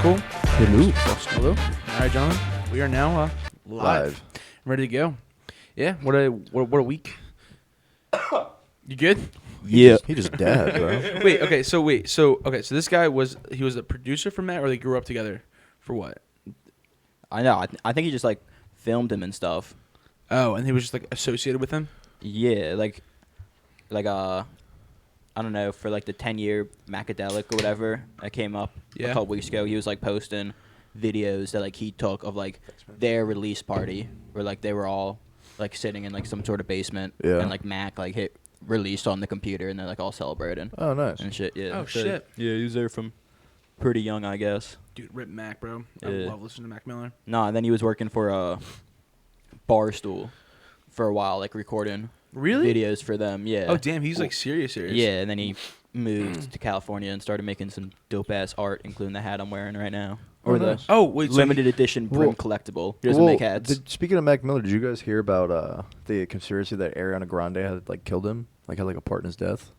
cool? Hello. Hello. All right, gentlemen. We are now live. Ready to go. Yeah. What a week. You good? Yeah. He just dabbed, bro. Okay. So this guy was a producer for Matt, or they grew up together for what? I know. I think he just like filmed him and stuff. Oh, and he was just like associated with him. Yeah, like I don't know, for like the 10-year Macadelic or whatever that came up a couple weeks ago. He was like posting videos that like he took of like their release party where like they were all like sitting in like some sort of basement and like Mac like hit released on the computer and they're like all celebrating. Oh, nice. And shit, yeah. Oh, shit. Yeah, he was there from pretty young, I guess. Dude, rip Mac, bro. I Yeah. love listening to Mac Miller. Nah, and then he was working for Barstool for a while, like recording videos for them. Yeah. Oh, damn. He's like serious. Yeah, and then he moved to California and started making some dope ass art, including the hat I'm wearing right now, or the limited edition Brim collectible. He doesn't make hats. Speaking of Mac Miller, did you guys hear about the conspiracy that Ariana Grande had like killed him, like had like a part in his death?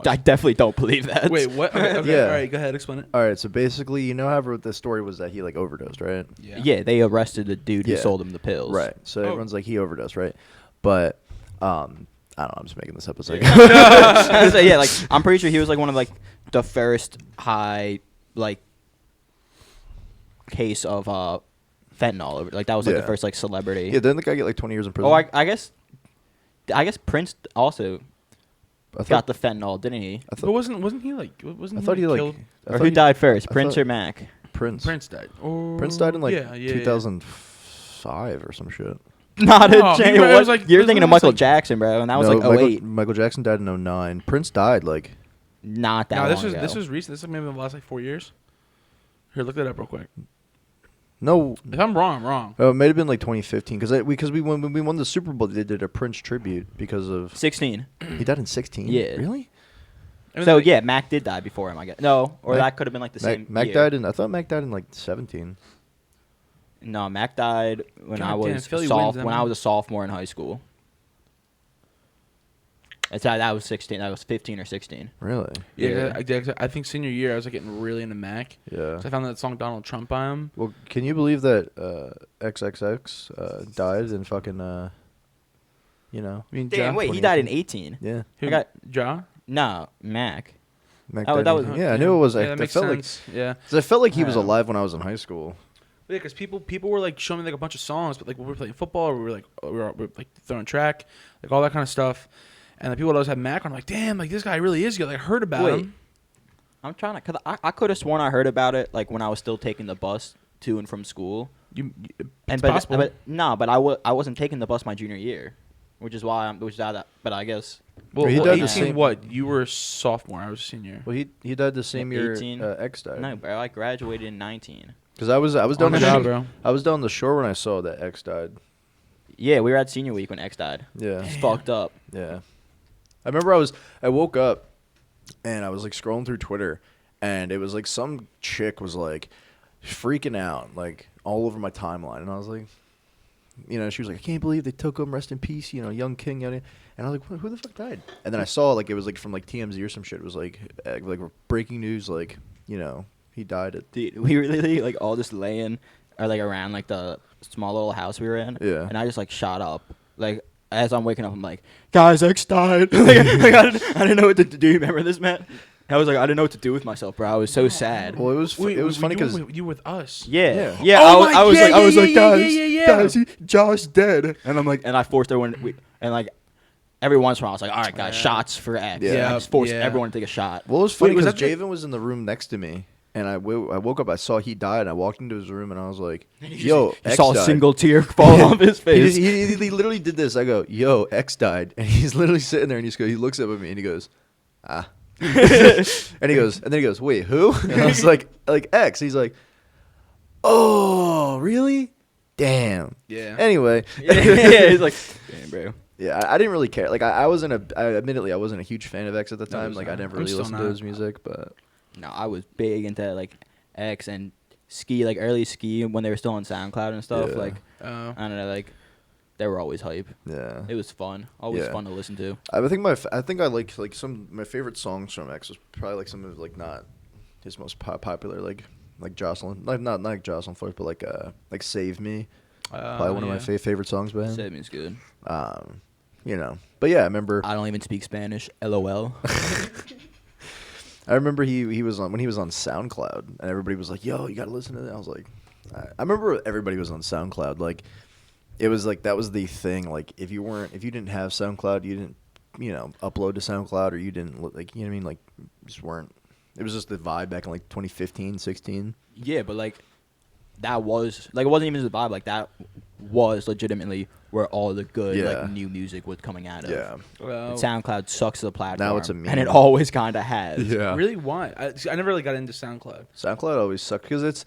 I definitely don't believe that. Wait, what? Okay, Yeah. All right, go ahead. Explain it. All right, so basically, you know how the story was that he like overdosed, right? Yeah, they arrested the dude who sold him the pills. Right. So everyone's like he overdosed, right? But I don't know. I'm just making this up. It's like So, yeah, like I'm pretty sure he was like one of like the first high like case of fentanyl. Like that was like the first like celebrity. yeah. Didn't the guy get like 20 years in prison? Oh, I guess Prince also got the fentanyl, didn't he? But wasn't he like? Wasn't I thought he killed? like. Or who died first, Prince or Mac? Prince. Prince died. Oh, Prince died in like yeah. 2005 or some shit. Not No, a he chance. was like- You're it thinking was of Michael like- Jackson, bro, and that was No, like 08. Michael Jackson died in 09. Prince died like. Not that No, long this ago. was recent. This is maybe the last like 4 years. Here, look that up real quick. No. If I'm wrong, I'm wrong. It might have been like 2015 because when we won the Super Bowl, they did a Prince tribute because of 16. he died in 16. Yeah. Really? So yeah, Mac did die before him, I guess. No, or Mac- that could have been like the same Mac year. died in. I thought Mac died in like 17. No, Mac died when God I damn, was Philly when wins, I was a sophomore in high school. That was 16. That was 15 or 16. Really? Yeah, I think senior year I was like getting really into Mac. Yeah. So I found that song Donald Trump by him. Well, can you believe that XXX died in fucking you know? I mean, Damn, Ja? wait, he died in 18. Yeah. Who, I got Ja? no Mac. Mac Oh, died that in- was- yeah, I knew it was. Yeah, I that makes felt sense. Yeah. like 'cause I felt like he was Yeah. alive when I was in high school. Yeah, because people were like showing me like a bunch of songs, but like when we were playing football, or we were like throwing track, like all that kind of stuff. And the people that always had Mac on, I'm like, damn, like this guy really is good. Like, I heard about him. I'm trying to, cause I could have sworn I heard about it like when I was still taking the bus to and from school. It's But possible. I wasn't taking the bus my junior year, which is why but I guess. well, he died the 18, same- what? You were a sophomore. I was a senior. Well, he died the same year 18? X died. No, bro, I graduated in 19. Because I was down On the the job, shore. bro. I was down the shore when I saw that X died. Yeah, we were at senior week when X died. Yeah. It's fucked up. Yeah. I remember I woke up and I was like scrolling through Twitter and it was like some chick was like freaking out like all over my timeline and I was like, you know, she was like, I can't believe they took him, rest in peace, you know, young king, yada. And I was like, who the fuck died? And then I saw like it was like from like TMZ or some shit. It was like breaking news, like, you know, he died at. Dude, we were literally like all just laying or like around like the small little house we were in. Yeah. And I just like shot up. Like as I'm waking up, I'm like, guys, X died. I didn't know what to do. Remember this, Matt? I was like, I didn't know what to do with myself, bro. I was so sad. Well, it was funny because you were with us. Yeah. Oh I was like, yeah. guys, Josh dead. And I'm like, and I forced everyone. And like every once in a while, I was like, all right, guys, shots for X. Yeah. I just forced Yeah. everyone to take a shot. well, it was funny Wait, was because that the- Javen was in the room next to me. And I woke up, I saw he died, and I walked into his room, and I was like, yo, You X saw a died. single tear fall off his face. He literally did this. I go, yo, X died. And he's literally sitting there, and he looks up at me, and he goes, ah. and he goes, wait, who? And I was like X. He's like, oh, really? Damn. Yeah. Anyway. Yeah, he's like, damn, bro. Yeah, I didn't really care. Like, admittedly, I wasn't a huge fan of X at the No, time. Like, I never I'm really still listened to not. his music, but. No, I was big into like X and Ski, like early Ski when they were still on SoundCloud and stuff. Yeah. Like I don't know, like they were always hype. Yeah. It was fun, always Yeah. fun to listen to. I think I like some my favorite songs from X was probably like some of like not his most popular like like Jocelyn, not like Jocelyn Flores, but like Save Me. Probably one of my favorite songs by him. Save Me's good. You know, but yeah, I remember. I don't even speak Spanish. LOL. I remember he was on when he was on SoundCloud, and everybody was like, "Yo, you gotta listen to that." I was like, I remember everybody was on SoundCloud. Like, it was like that was the thing. Like, if you didn't have SoundCloud, you didn't, upload to SoundCloud, or you didn't like, you know what I mean? Like, just weren't. It was just the vibe back in like 2015, 16. Yeah, but like that was like it wasn't even just the vibe. Like that was legitimately where all the good like new music was coming out of. Yeah. Well, SoundCloud sucks as a platform. Now it's a meme. And it always kind of has. Yeah. Really? Why? I never really got into SoundCloud. SoundCloud always sucked because it's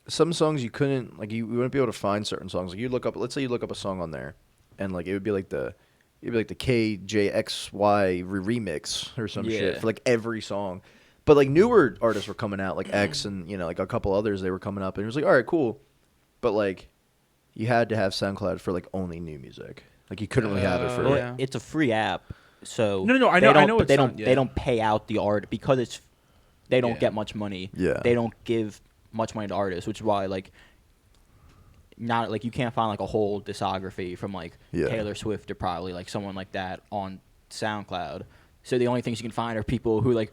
some songs you couldn't like you wouldn't be able to find certain songs. Like you look up, let's say you look up a song on there, and like it'd be like the KJXY remix or some shit for like every song. But like newer artists were coming out, like X and like a couple others, they were coming up, and it was like, all right, cool, but like you had to have SoundCloud for like only new music. Like you couldn't really have it for. Yeah. It's a free app, so No, I know. But they don't pay out the art because they don't get much money. Yeah. They don't give much money to artists, which is why like not like you can't find like a whole discography from like Taylor Swift or probably like someone like that on SoundCloud. So the only things you can find are people who like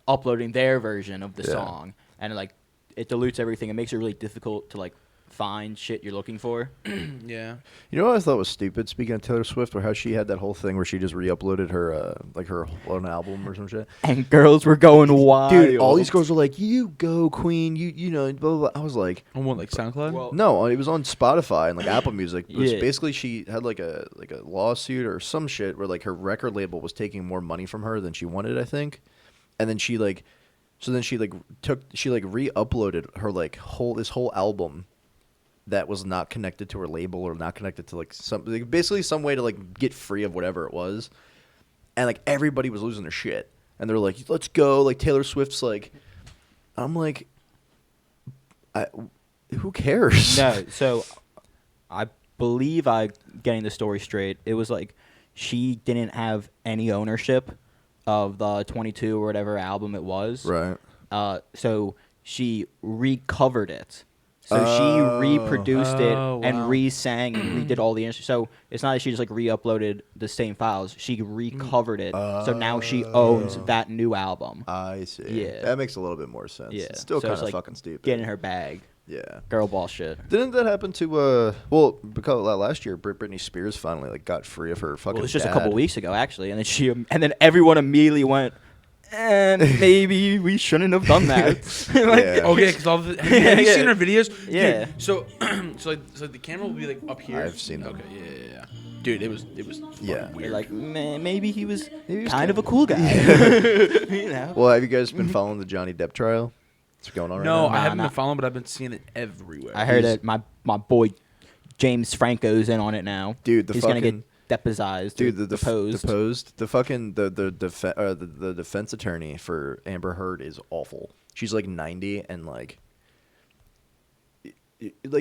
uploading their version of the song, and like it dilutes everything. It makes it really difficult to like find shit you're looking for. Yeah. You know what I thought was stupid? Speaking of Taylor Swift, or how she had that whole thing where she just re-uploaded her like her own album or some shit. And girls were going wild. Dude, all these girls were like, "You go, Queen." You know, blah, blah, blah. I was like, On what, like SoundCloud? Well, no, it was on Spotify and like Apple Music. It was Yeah. basically she had like a lawsuit or some shit where like her record label was taking more money from her than she wanted, I think. And then she re-uploaded her like this whole album that was not connected to her label or not connected to like basically some way to like get free of whatever it was. And like everybody was losing their shit. And they're like, "Let's go." Like Taylor Swift's like, I'm like, who cares? No, so I believe I'm getting the story straight. It was like she didn't have any ownership of the 22 or whatever album it was. Right. So she recovered it. So she reproduced it and re-sang and redid all the instruments. So it's not that she just like re-uploaded the same files. She recovered it. So now she owns that new album. I see. Yeah. That makes a little bit more sense. Yeah. It's still So kind it's of like fucking stupid. Get in her bag. Yeah. Girl boss shit. Didn't that happen to because last year Britney Spears finally like got free of her fucking Well, it was just dad. a couple weeks ago actually, and then everyone immediately went, and maybe we shouldn't have done that. Like, Yeah. Oh yeah, because all the have you seen her videos? Yeah. Dude, so the camera will be like up here. I've seen them. Okay, yeah. Dude, it was Yeah. weird. Like maybe he was Maybe he was kind of a cool guy. You know? Well, have you guys been following the Johnny Depp trial? What's going on right No, now? I haven't nah. been following, but I've been seeing it everywhere. I heard that my boy James Franco's in on it now. Dude, he's gonna get deposized. Dude, the deposed. the defense attorney for Amber Heard is awful. She's like 90 and like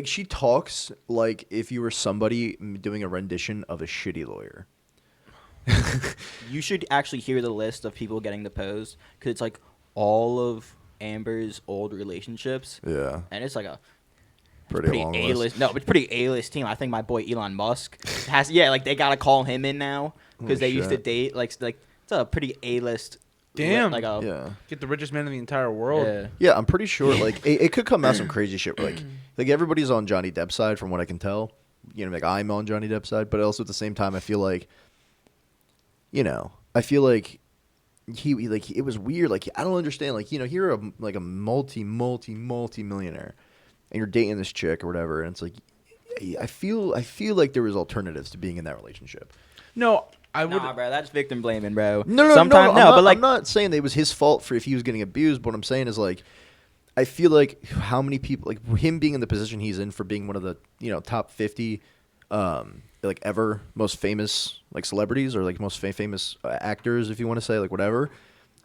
she talks like if you were somebody doing a rendition of a shitty lawyer. You should actually hear the list of people getting deposed because it's like all of Amber's old relationships. Yeah. And it's like a Pretty long A-list. list. No, but it's pretty A-list team. I think my boy Elon Musk has. Yeah, like they gotta call him in now because they used to shit. date like it's a pretty A-list. Damn. Like a Yeah. Get the richest man in the entire world. yeah. Yeah, I'm pretty sure like it could come out some crazy shit. Where, like everybody's on Johnny Depp's side from what I can tell. You know, like I'm on Johnny Depp's side, but also at the same time, I feel like he it was weird. Like I don't understand. Like you're a multi-millionaire, and you're dating this chick or whatever, and it's like I feel like there was alternatives to being in that relationship. No, I would. Nah, bro, that's victim blaming, bro. No. Sometimes but like I'm not saying that it was his fault for if he was getting abused. But what I'm saying is like, I feel like how many people like him being in the position he's in for being one of the top 50, like ever most famous like celebrities or like most famous actors, if you want to say like whatever.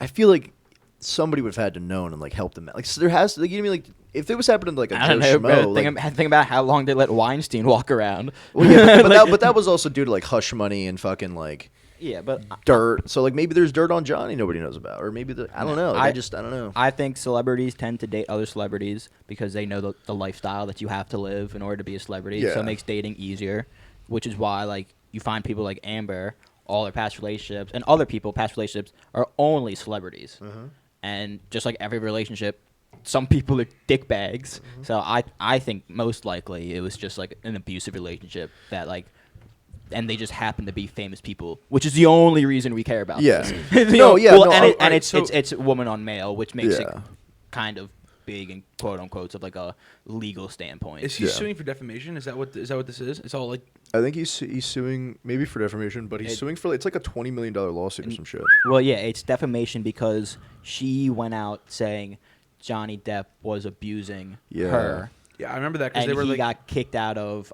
I feel like somebody would have had to known and like helped him out. Like so there has to like you know what I mean like if it was happening to like a I don't Joe know, Schmo. bro. Like, Think about how long they let Weinstein walk around. well, yeah, but that was also due to like hush money and fucking like Yeah, but dirt. So like maybe there's dirt on Johnny nobody knows about, or maybe I don't know. I I don't know. I think celebrities tend to date other celebrities because they know the lifestyle that you have to live in order to be a celebrity. So Yeah. it makes dating easier, which is why like you find people like Amber, all their past relationships, and other people past relationships are only celebrities. And just like every relationship, some people are dickbags. So I think most likely it was just like an abusive relationship that like. And they just happen to be famous people, which is the only reason we care about Yeah. this. No, yeah, no, and alright, it's woman on male, which makes it Yeah. kind of big and quote unquote of like a legal standpoint. Is he Yeah. suing for defamation? Is that what this is? It's all like I think he's suing maybe for defamation, but he's suing for it's like a $20 million lawsuit or some shit. Well, yeah, it's defamation because she went out saying Johnny Depp was abusing Yeah. her, yeah, I remember that because and they were he like got kicked out of.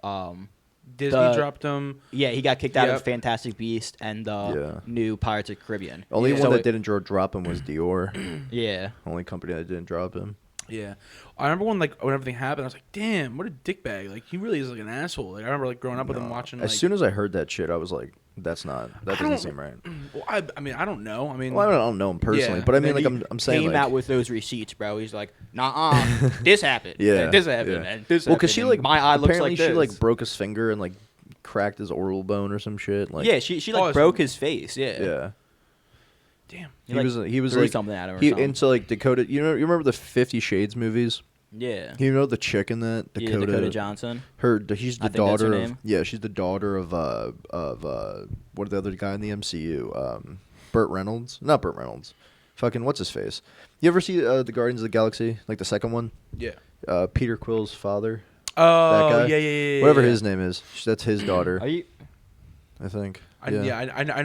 Disney dropped him. Yeah, he got kicked out Yep. of Fantastic Beast and the new Pirates of the Caribbean. Only Yeah. one So that didn't drop him was Dior. Yeah. Only company that didn't drop him. Yeah, I remember when everything happened, I was like, damn, what a dickbag! Like he really is like an asshole. Like I remember like growing up with him watching. As Like, soon as I heard that shit, I was like, that doesn't don't- seem right. well, I mean, I don't know. I mean, Well, I don't know him personally, Yeah. but I And mean, then like he I'm saying, came like, out with those receipts, bro. He's like, nah, this happened. Yeah, and this happened. yeah. And this well, happened. because she and like my eye looks apparently like this. she like broke his finger and like cracked his oral bone or some shit. Like yeah, she Oh, like broke his face. Yeah. yeah. damn. He was threw like something at him. Or he something. into like Dakota. You remember the 50 Shades movies? Yeah. You know the chick in that Yeah, Dakota Johnson. She's the I think that's daughter her of name. yeah, she's the daughter of what the other guy in the MCU, Burt Reynolds, not Burt Reynolds, fucking what's his face? You ever see the Guardians of the Galaxy, like the second one? Yeah. Peter Quill's father, Oh, that guy? yeah. whatever yeah. his name is, that's his daughter, Are you? I think. I know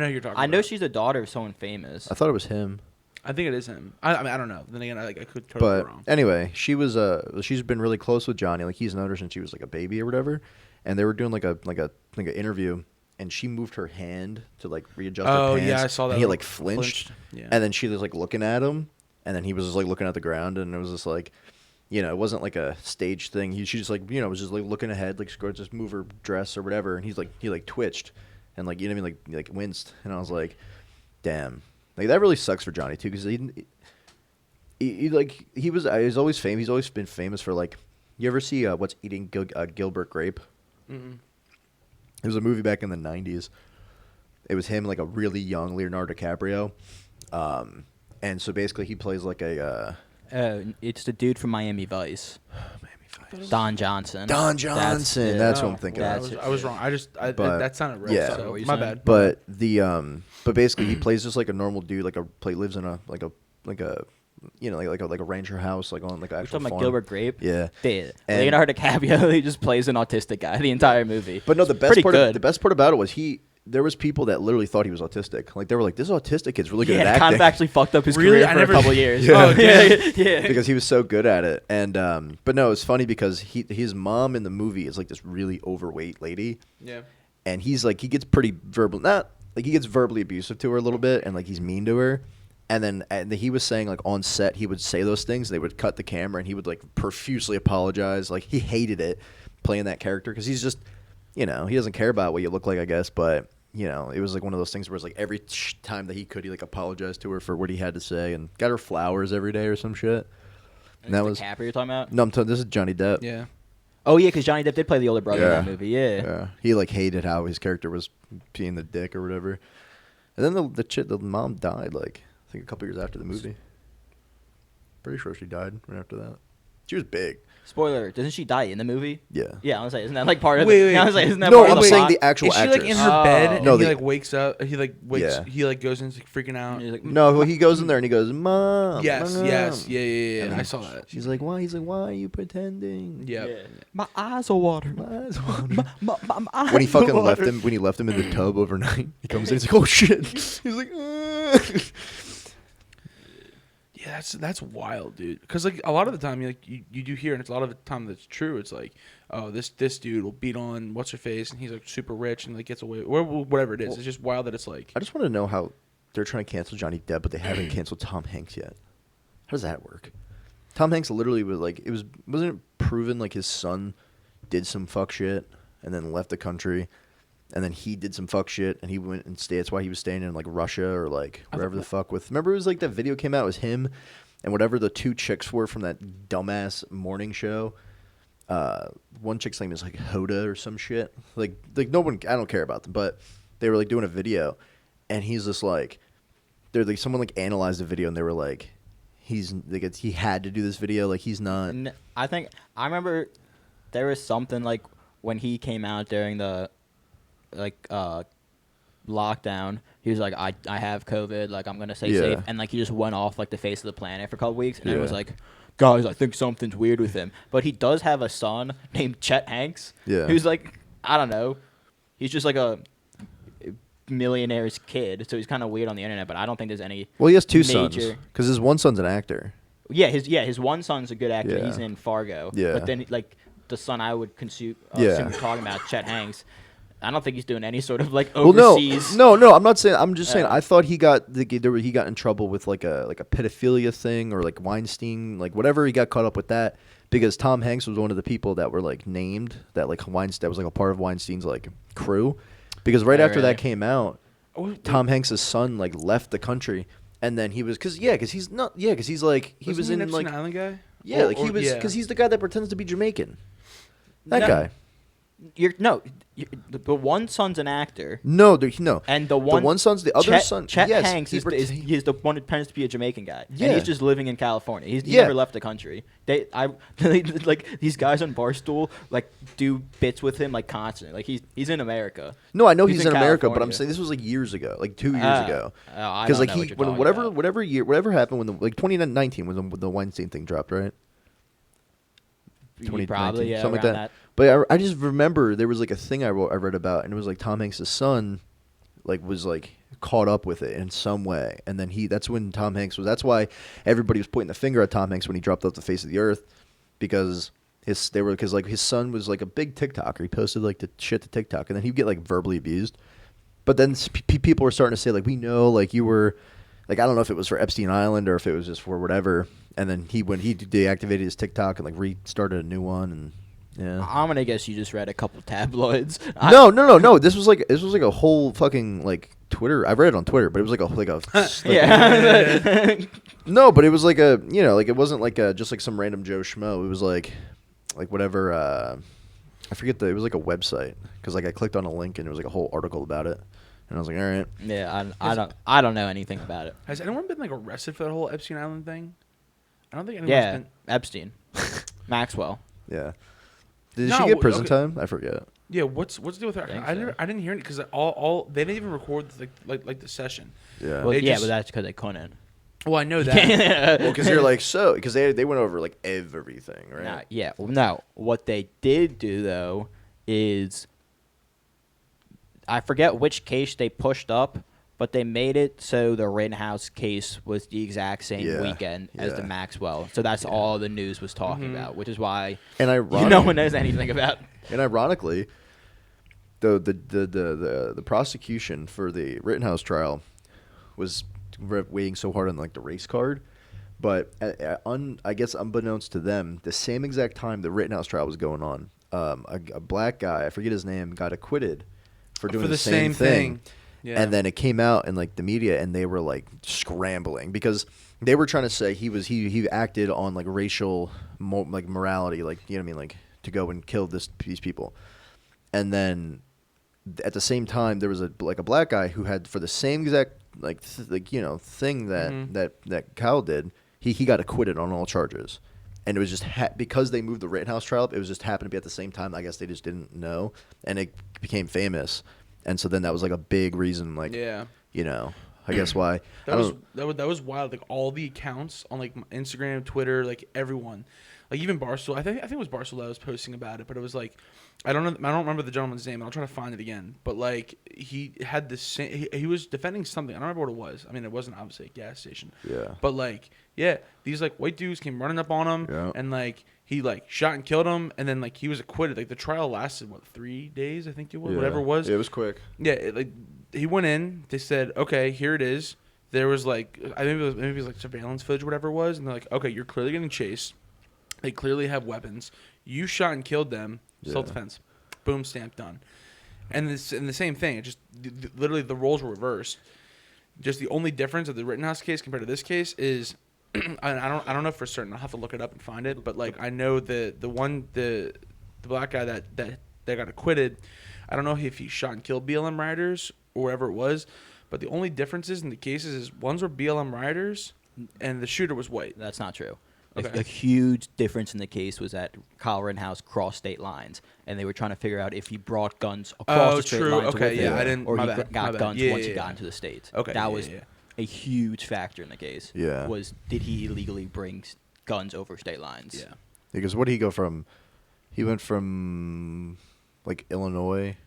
who you're talking. I know about. she's the daughter of someone famous. I thought it was him. I think it is him. I mean, I don't know. Then again, I could totally But be wrong. anyway, she's been really close with Johnny. Like he's known her since she was like a baby or whatever. And they were doing like an interview, and she moved her hand to like readjust her Oh pants. yeah, I saw that. And he little like flinched, Yeah. and then she was like looking at him, and then he was just like looking at the ground, and it was just like, it wasn't like a staged thing. She just like was just like looking ahead, like just move her dress or whatever, and he like twitched, and like what I mean, like winced, and I was like, damn, like that really sucks for Johnny too, because he's always famous. He's always been famous for like. You ever see What's Eating Gilbert Grape? Mm-mm. It was a movie back in the 90s. It was him, like a really young Leonardo DiCaprio. And so basically he plays like a... It's the dude from Miami Vice. Don Johnson. Don Johnson. That's what I'm thinking I of. was wrong. But- that sounded right. yeah. So, What you're my saying. bad. But but basically he plays just like a normal dude, lives in a rancher house, like on like an You're actual talking about farm. Gilbert Grape? Yeah. Dude, And- Leonardo DiCaprio, he just plays an autistic guy the entire movie. But no, the Pretty good. the best part about it was there was people that literally thought he was autistic. Like they were like, this autistic kid's really good Yeah, at it acting. kind of actually fucked up his Really? career I for never- a couple years. Yeah. Oh, damn. yeah. because he was so good at it. And but no, it's funny because his mom in the movie is like this really overweight lady, Yeah. and he gets pretty he gets verbally abusive to her a little bit, and like he's mean to her. And then he was saying like on set he would say those things. They would cut the camera, and he would like profusely apologize. Like he hated it playing that character because he's just he doesn't care about what you look like, I guess. But it was like one of those things where it's like every time that he could, he like apologized to her for what he had to say and got her flowers every day or some shit. And that was DiCaprio you're talking about? no. This is Johnny Depp. Yeah. Oh yeah, because Johnny Depp did play the older brother in Yeah. that movie. Yeah. Yeah, he like hated how his character was being the dick or whatever. And then the mom died like I think a couple years after the movie. Pretty sure she died right after that. She was big. Spoiler: doesn't she die in the movie? Yeah. Yeah, I was like, isn't that like part of? Wait. I was like, isn't that No, part I'm of the saying plot? the actual Is she actress. like in her bed and No, he the- like wakes up? He like wakes. Yeah. He like goes into like, freaking out. He's like, No, well, he goes in there and he goes, "Mom." Yes. Mom." Yeah. And I then saw that. She's like, "Why?" He's like, "Why are you pretending?" Yeah. My eyes are watering. My eyes water. My eyes When he fucking are left watering. him, when he left him in the tub overnight, he comes in. He's like, "Oh shit!" He's like, "Ugh." Yeah, that's wild, dude. Because like a lot of the time, you do hear, and it's a lot of the time that's true. It's like, oh, this dude will beat on what's her face, and he's like super rich and like gets away, or whatever it is. It's just wild that it's like. I just want to know how they're trying to cancel Johnny Depp, but they haven't canceled Tom Hanks yet. How does that work? Tom Hanks literally was like, wasn't it proven like his son did some fuck shit and then left the country, and then he did some fuck shit, and he went and stayed. That's why he was staying in like Russia or like wherever the fuck with. Remember, it was like that video came out. It was him and whatever the 2 chicks were from that dumbass morning show. One chick's name is like Hoda or some shit. Like no one. I don't care about them, but they were like doing a video, and he's just like, they're like someone like analyzed the video, and they were like, he had to do this video. Like he's not. I think I remember there was something like when he came out during the lockdown. He was like, I have COVID. Like I'm gonna stay safe, and like he just went off like the face of the planet for a couple weeks, and it was like, guys, I think something's weird with him. But he does have a son named Chet Hanks. Yeah. Who's like, I don't know, he's just like a millionaire's kid, so he's kind of weird on the internet. But I don't think there's any. Well, he has 2 sons because his one son's an actor. Yeah, his one son's a good actor. Yeah. He's in Fargo. Yeah. But then like the son I would assume talking about, Chet Hanks. I don't think he's doing any sort of like overseas. Well, no, I'm not saying. I'm just saying. I thought he got he got in trouble with like a pedophilia thing or like Weinstein, like whatever. He got caught up with that because Tom Hanks was one of the people that were like named that like Weinstein, that was like a part of Weinstein's like crew. Because right after that came out, Tom Hanks' son like left the country, and then he was because he's like he was in Epstein like Island guy. Yeah, like he was because he's the guy that pretends to be Jamaican. That guy. The one son's an actor. No, and the one son's the other son. Chet yes, Hanks he's the one who pretends to be a Jamaican guy. Yeah, and he's just living in California. He never left the country. Like these guys on Barstool like do bits with him like constantly. Like he's in America. No, I know he's in America, California. but I'm saying this was like years ago, like 2 years ago. Because like whatever happened when like 2019 when the Weinstein thing dropped, right? Probably, yeah, something like that. But I just remember there was like a thing I read about, and it was like Tom Hanks' son, like was like caught up with it in some way, and then that's when Tom Hanks was. That's why everybody was pointing the finger at Tom Hanks when he dropped off the face of the earth, because his son was like a big TikToker. He posted like the shit to TikTok, and then he'd get like verbally abused. But then people were starting to say like, we know like you were, like I don't know if it was for Epstein Island or if it was just for whatever. And then he deactivated his TikTok and like restarted a new one, and yeah. I'm gonna guess you just read a couple tabloids. No. This was like a whole fucking like Twitter. I read it on Twitter, but it was like a yeah. No, but it was like a like it wasn't like just like some random Joe Schmo. It was like whatever. I forget it was like a website because like I clicked on a link and it was like a whole article about it, and I was like, all right. Yeah, I don't know anything about it. Has anyone been like arrested for that whole Epstein Island thing? I don't think anyone's been. Epstein, Maxwell. Yeah. Did she get prison time? I forget. Yeah, what's the deal with her? I didn't hear it because all they didn't even record like the session. Yeah. Well, but that's because they couldn't. Well, I know that. Well, because you're like because they went over like everything, right? No. What they did do though is I forget which case they pushed up, but they made it so the Rittenhouse case was the exact same weekend as the Maxwell. So that's all the news was talking about, which is why no one knows anything about. And ironically, the prosecution for the Rittenhouse trial was weighing so hard on like the race card, but I guess unbeknownst to them, the same exact time the Rittenhouse trial was going on, a black guy, I forget his name, got acquitted for doing the same thing. Yeah. And then it came out in like the media, and they were like scrambling because they were trying to say he acted on like racial like morality, like you know what I mean, like to go and kill these people. And then at the same time, there was a black guy who had for the same exact thing that Kyle did. He got acquitted on all charges, and it was just because they moved the Rittenhouse trial up. It was just happened to be at the same time. I guess they just didn't know, and it became famous. And so then that was like a big reason, like, I guess why. That was wild. Like all the accounts on like Instagram, Twitter, like everyone, like even Barstool. I think it was Barstool that was posting about it, but it was like, I don't remember the gentleman's name. I'll try to find it again. But like he had the same. He was defending something. I don't remember what it was. I mean, it wasn't obviously a gas station. Yeah. But like, these like white dudes came running up on him, and like. He like shot and killed him, and then like he was acquitted. Like the trial lasted 3 days, I think it was, whatever it was. Yeah, it was quick. Yeah, he went in. They said, "Okay, here it is." There was like maybe it was like surveillance footage, whatever it was, and they're like, "Okay, you're clearly getting chased. They clearly have weapons. You shot and killed them. Self-defense. Boom, stamp, done." And the same thing. It just literally the roles were reversed. Just the only difference of the Rittenhouse case compared to this case is, I don't know for certain. I'll have to look it up and find it. But like I know the black guy that got acquitted. I don't know if he shot and killed BLM rioters or whatever it was. But the only differences in the cases is ones were BLM rioters and the shooter was white. That's not true. Okay. A huge difference in the case was that Kyle Rittenhouse crossed state lines, and they were trying to figure out if he brought guns across the state lines Okay, with yeah, him, I didn't. or my he bad, got my guns bad. once he got into the states. Okay, that yeah, was a huge factor in the case. Yeah. Was did he illegally bring guns over state lines? Yeah. Because what did he go from? He went from like Illinois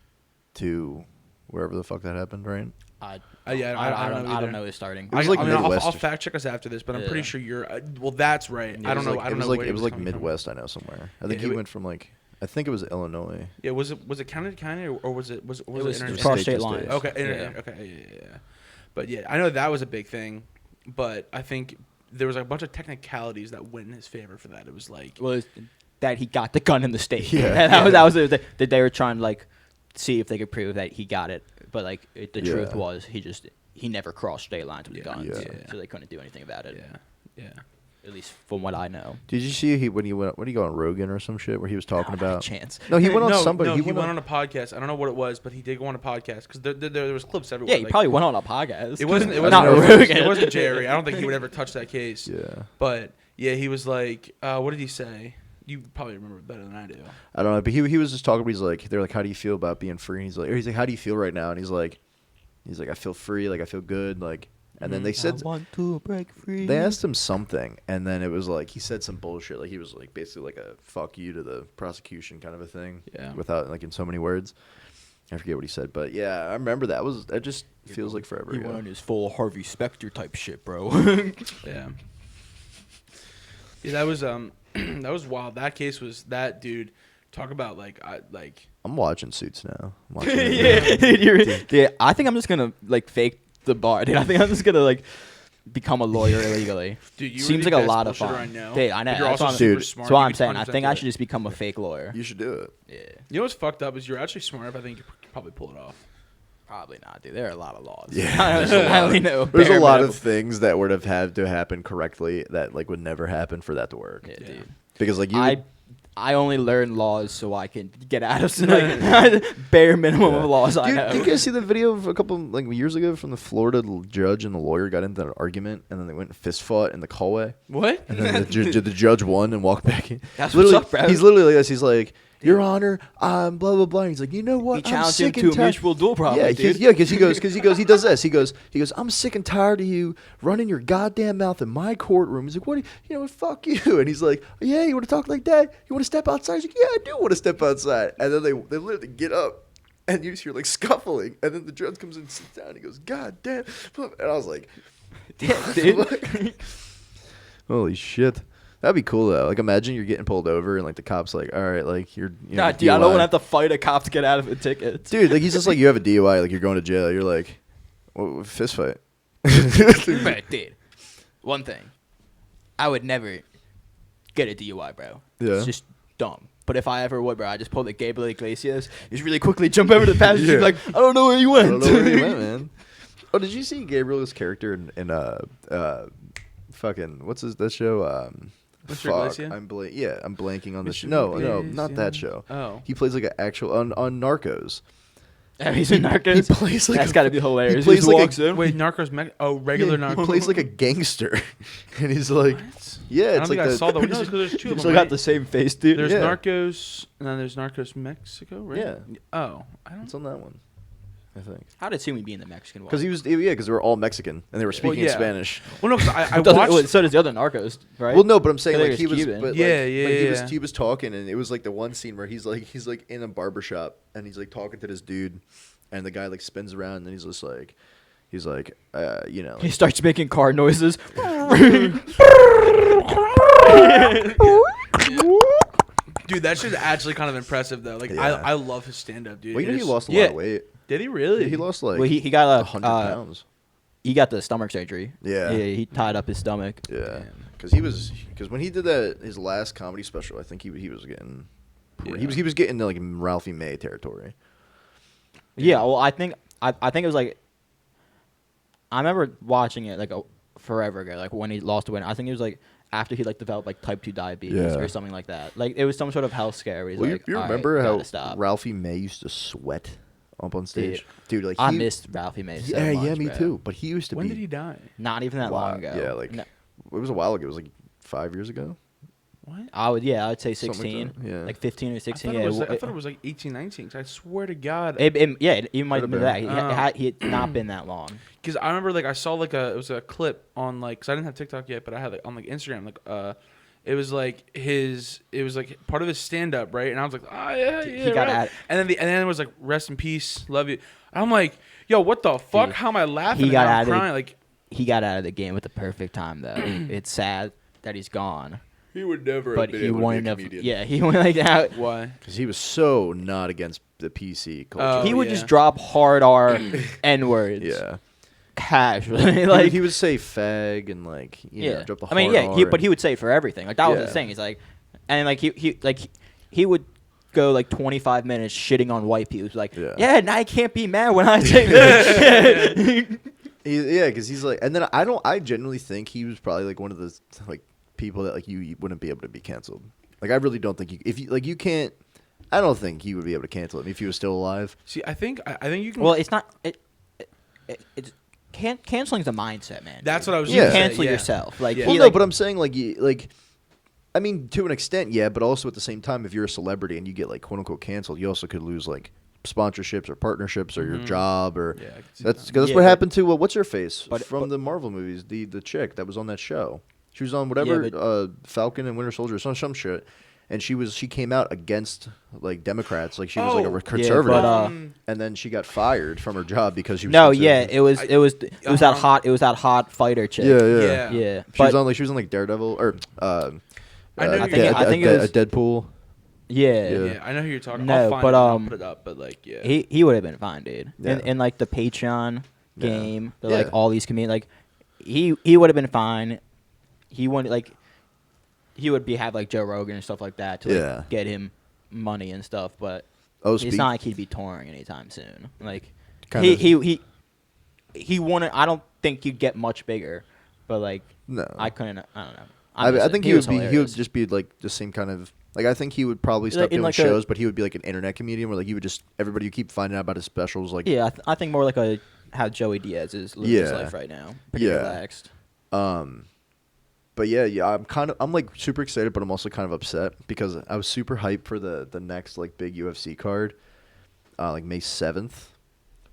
to wherever the fuck that happened, right? I don't know his starting. It was like Midwest. I'll fact check us after this, but I'm pretty Yeah. sure you're. Well, that's right. It I don't was know. like- I don't know. Like, where it was like coming from. Midwest. I know somewhere. I think Yeah, he went from like. I think it was Illinois. Yeah, was it county to county or was it was interstate? across State state to lines. state. Okay, Yeah. okay, yeah. But yeah, I know that was a big thing, but I think there was like a bunch of technicalities that went in his favor for that. It was like, Was that he got the gun in the state? Yeah. that was it. That they were trying to like see if they could prove that he got it, but like the truth Yeah. was he never crossed state lines with Yeah. guns, Yeah. so they couldn't do anything about it. yeah. At least from what I know. Did you see when he went? What did he go on Rogan or some shit where he was talking Not a about? chance. No, he went on No, somebody. No, he he went on on a podcast. I don't know what it was, but he did go on a podcast because there was clips everywhere. Yeah, he like, probably went on a podcast. It wasn't not Rogan. It wasn't Jerry. I don't think he would ever touch that case. Yeah. But yeah, he was like, what did he say? You probably remember it better than I do. I don't know, but he was just talking. He's like, they're like, how do you feel about being free? And he's like, how do you feel right now? And he's like, I feel free, like I feel good, like. And then they said, I want to break free. they asked him something, and then it was like he said some bullshit, like he was like basically like a fuck you to the prosecution kind of a thing, Yeah. without like in so many words. I forget what he said, but yeah, I remember that just feels like forever He ago. went on his full Harvey Specter type shit, bro. Yeah. Yeah, that was that was wild. That case was that dude. Talk about like I'm watching Suits now. I'm watching it. yeah, I think I'm just gonna like fake the bar, dude. I think I'm just gonna like become a lawyer illegally. Dude, you seems were the like a best lot of bullshitter fun. I know. Dude, I know. But you're That's also what I'm- super Dude, smart. That's what You I'm could saying. I 100% think do I it. should just become a fake lawyer. You should do it. Yeah, You know what's fucked up is you're actually smart enough. I think you could probably pull it off. probably not, dude. There are a lot of laws. Yeah, I there's a lot. only know There's a bare lot minimum. of things that would have had to happen correctly that like would never happen for that to work. Yeah, Yeah. dude. Because like you, I only learn laws so I can get out of like bare minimum of laws I Dude, know. did you guys see the video of a couple like years ago from the Florida judge and the lawyer got into an argument and then they went and fist fought in the hallway What? and then the judge won and walked back in. That's what's up, bro. He's literally like this. He's like, Your Honor, blah blah blah. And he's like, you know what? He I'm challenged him sick to and a tired. mutual duel, probably, Yeah, dude. because he does this. He goes, I'm sick and tired of you running your goddamn mouth in my courtroom. He's like, what? Fuck you. And he's like, yeah, you want to talk like that? You want to step outside? He's like, yeah, I do want to step outside. And then they literally get up. And you just hear like scuffling, and then the judge comes in and sits down. And he goes, "God damn!" And I was like, Damn, dude. "Holy shit, that'd be cool though." Like, imagine you're getting pulled over, and like the cops like, "All right, like you're." God, dude, I don't want to have to fight a cop to get out of a ticket. Dude, like he's just like, you have a DUI, like you're going to jail. You're like, well, fist fight. But, dude, one thing, I would never get a DUI, bro. Yeah. It's just dumb. But if I ever would, bro, I just pull the Gabriel Iglesias, just really quickly jump over to the passenger seat, Yeah. like, I don't know where you I went. don't know where he went, man. Oh, did you see Gabriel's character in fucking what's that show? Mr. Fuck, Iglesias? I'm blanking on this. Mr. No, not that Iglesias. show. Oh. He plays like an actual on Narcos. Oh, he's in Narcos. He plays like That's a- got to be hilarious. he plays He like a- walks in. Wait, regular Yeah, Narcos. He plays like a gangster, and he's like, What? yeah, I it's don't like think I the, saw the windows because there's two You of still them. got Right? the same face, dude. There's Yeah. Narcos, and then there's Narcos Mexico, right? Yeah. Oh, I don't. It's on that one, I think. How did Sumi be in the Mexican one? Because because they were all Mexican and they were speaking yeah. Spanish. Well, no, because I Doesn't- watched. well, so does the other Narcos, right? Well, no, but I'm saying I like think he it was was, Cuban. but Yeah, like, yeah, but yeah. he was talking, and it was like the one scene where he's like in a barbershop and he's like talking to this dude, and the guy like spins around and he's just like, you know, He starts making car noises. Dude, that shit's actually kind of impressive though. Like Yeah. I love his stand up, dude. well, you know It he is- lost a yeah. lot of weight. Did he really? Yeah, he lost like well, he got 100 pounds. he got the stomach surgery. Yeah. Yeah, he tied up his stomach. Yeah, Damn. because when he did his last comedy special, I think he was getting, Yeah. he was getting like Ralphie May territory. Yeah, well, I think it was like I remember watching it like forever ago, like when he lost the win. I think it was like after he like developed like type 2 diabetes or something like that. Like it was some sort of health scare. Where he's like, you remember how Ralphie May used to sweat up on stage? Dude, like I missed Ralphie May so much, yeah, me bro. too. But he used to When be. did he die? Not even that long ago. Yeah, like it was a while ago. It was like 5 years ago. What? I would say 16. Like that, yeah. Like 15 or 16. I thought it was like 18, 19. 'Cause I swear to God. It might have been that. He had not been that long. Because I remember like I saw like it was a clip on like, because I didn't have TikTok yet, but I had like on like Instagram, like it was like part of his stand up, right? And I was like, oh yeah, He got right. And then it was like, rest in peace, love you. And I'm like, yo, what the fuck? Dude, how am I laughing? He got and out I'm of crying. Like he got out of the game at the perfect time though. It's sad that he's gone. He would never. But he wanted to. Yeah, he went like that. why? Because he was so not against the PC culture. He would just drop hard R N words. Yeah. Casually, Like he would say fag and like you know, drop the hard R but he would say it for everything. Like that was his thing. He's like, and like he would go like 25 minutes shitting on white people. He's like, now I can't be mad when I say this. because he's like, and then I genuinely think he was probably like one of the like people that like you wouldn't be able to be canceled. Like I really don't think you can't. I don't think he would be able to cancel him if he was still alive. See, I think you can. Well, it's not. It's canceling's a mindset, man. That's dude. what I was. You gonna cancel say, yourself. Like, Well, no, but I'm saying like. I mean, to an extent, yeah, but also at the same time, if you're a celebrity and you get like quote unquote canceled, you also could lose like sponsorships or partnerships or your job or that's what happened to what's her face from the Marvel movies, the chick that was on that show. She was on whatever Falcon and Winter Soldier or some shit, and she came out against like Democrats, like she was like a conservative, and then she got fired from her job because she was it was that hot fighter chick. Yeah. She was on like Daredevil or I think it was Deadpool. Yeah, I know who you're talking. No, I'll find but it, I'll put it up. But like, he would have been fine, dude. Yeah. In like the Patreon game, like all these comedians, like he would have been fine. He wanted like he would have like Joe Rogan and stuff like that to like, get him money and stuff. But it's not like he'd be touring anytime soon. Like he wanted. I don't think he'd get much bigger, but like I don't know. I think he would just be like the same kind of like I think he would probably stop doing shows, but he would be like an internet comedian where like he would just everybody would keep finding out about his specials. Like I think more like how Joey Diaz is living his life right now, pretty relaxed. But yeah, I'm like super excited, but I'm also kind of upset because I was super hyped for the next like big UFC card, like May 7th,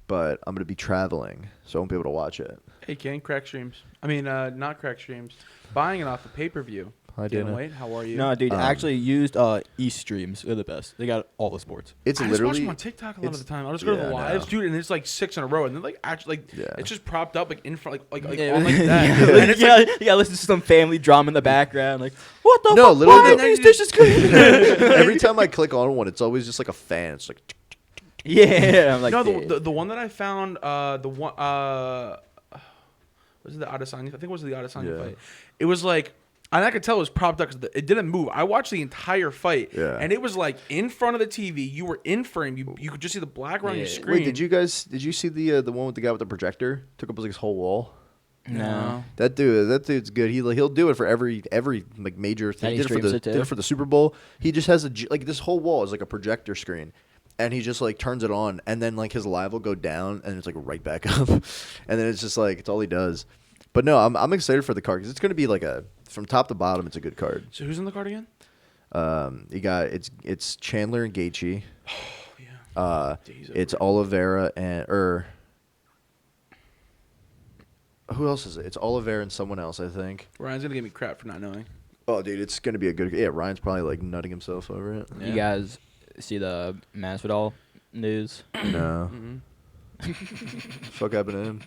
but I'm gonna be traveling, so I won't be able to watch it. Hey, Ken, crack streams. I mean, not crack streams. Buying it off the pay-per-view. Hi, Dana. Wait, how are you? No, dude, actually used East streams. They're the best. They got all the sports. It's I literally just watch them on TikTok a lot of the time. I'll just go to the lives, dude, and it's like 6 in a row, and then like actually it's just propped up like in front, like on like that. And it's you gotta listen to some family drama in the background. Like, what the fuck? Literally, why are these dishes clean? Every time I click on one, it's always just like a fan. It's like I'm like, no, the one that I found, the one was it the Adesanya? I think it was the Adesanya fight. It was like. And I could tell it was propped up because it didn't move. I watched the entire fight, and it was like in front of the TV. You were in frame. You could just see the black around your screen. Wait, did you see the one with the guy with the projector? Took up his whole wall. No. That dude's good. He'll do it for every like major thing. He did it for the Super Bowl. He just has this whole wall is like a projector screen. And he just like turns it on, and then like his live will go down, and it's like right back up, and then it's just like it's all he does. But no, I'm excited for the card because it's going to be like from top to bottom. It's a good card. So who's in the card again? You got it's Chandler and Gaethje. Oh yeah. It's Oliveira and who else is it? It's Oliveira and someone else, I think. Ryan's gonna give me crap for not knowing. Oh, dude, it's gonna be a good. Yeah, Ryan's probably like nutting himself over it. You guys see the Masvidal news? No. Fuck happened to him?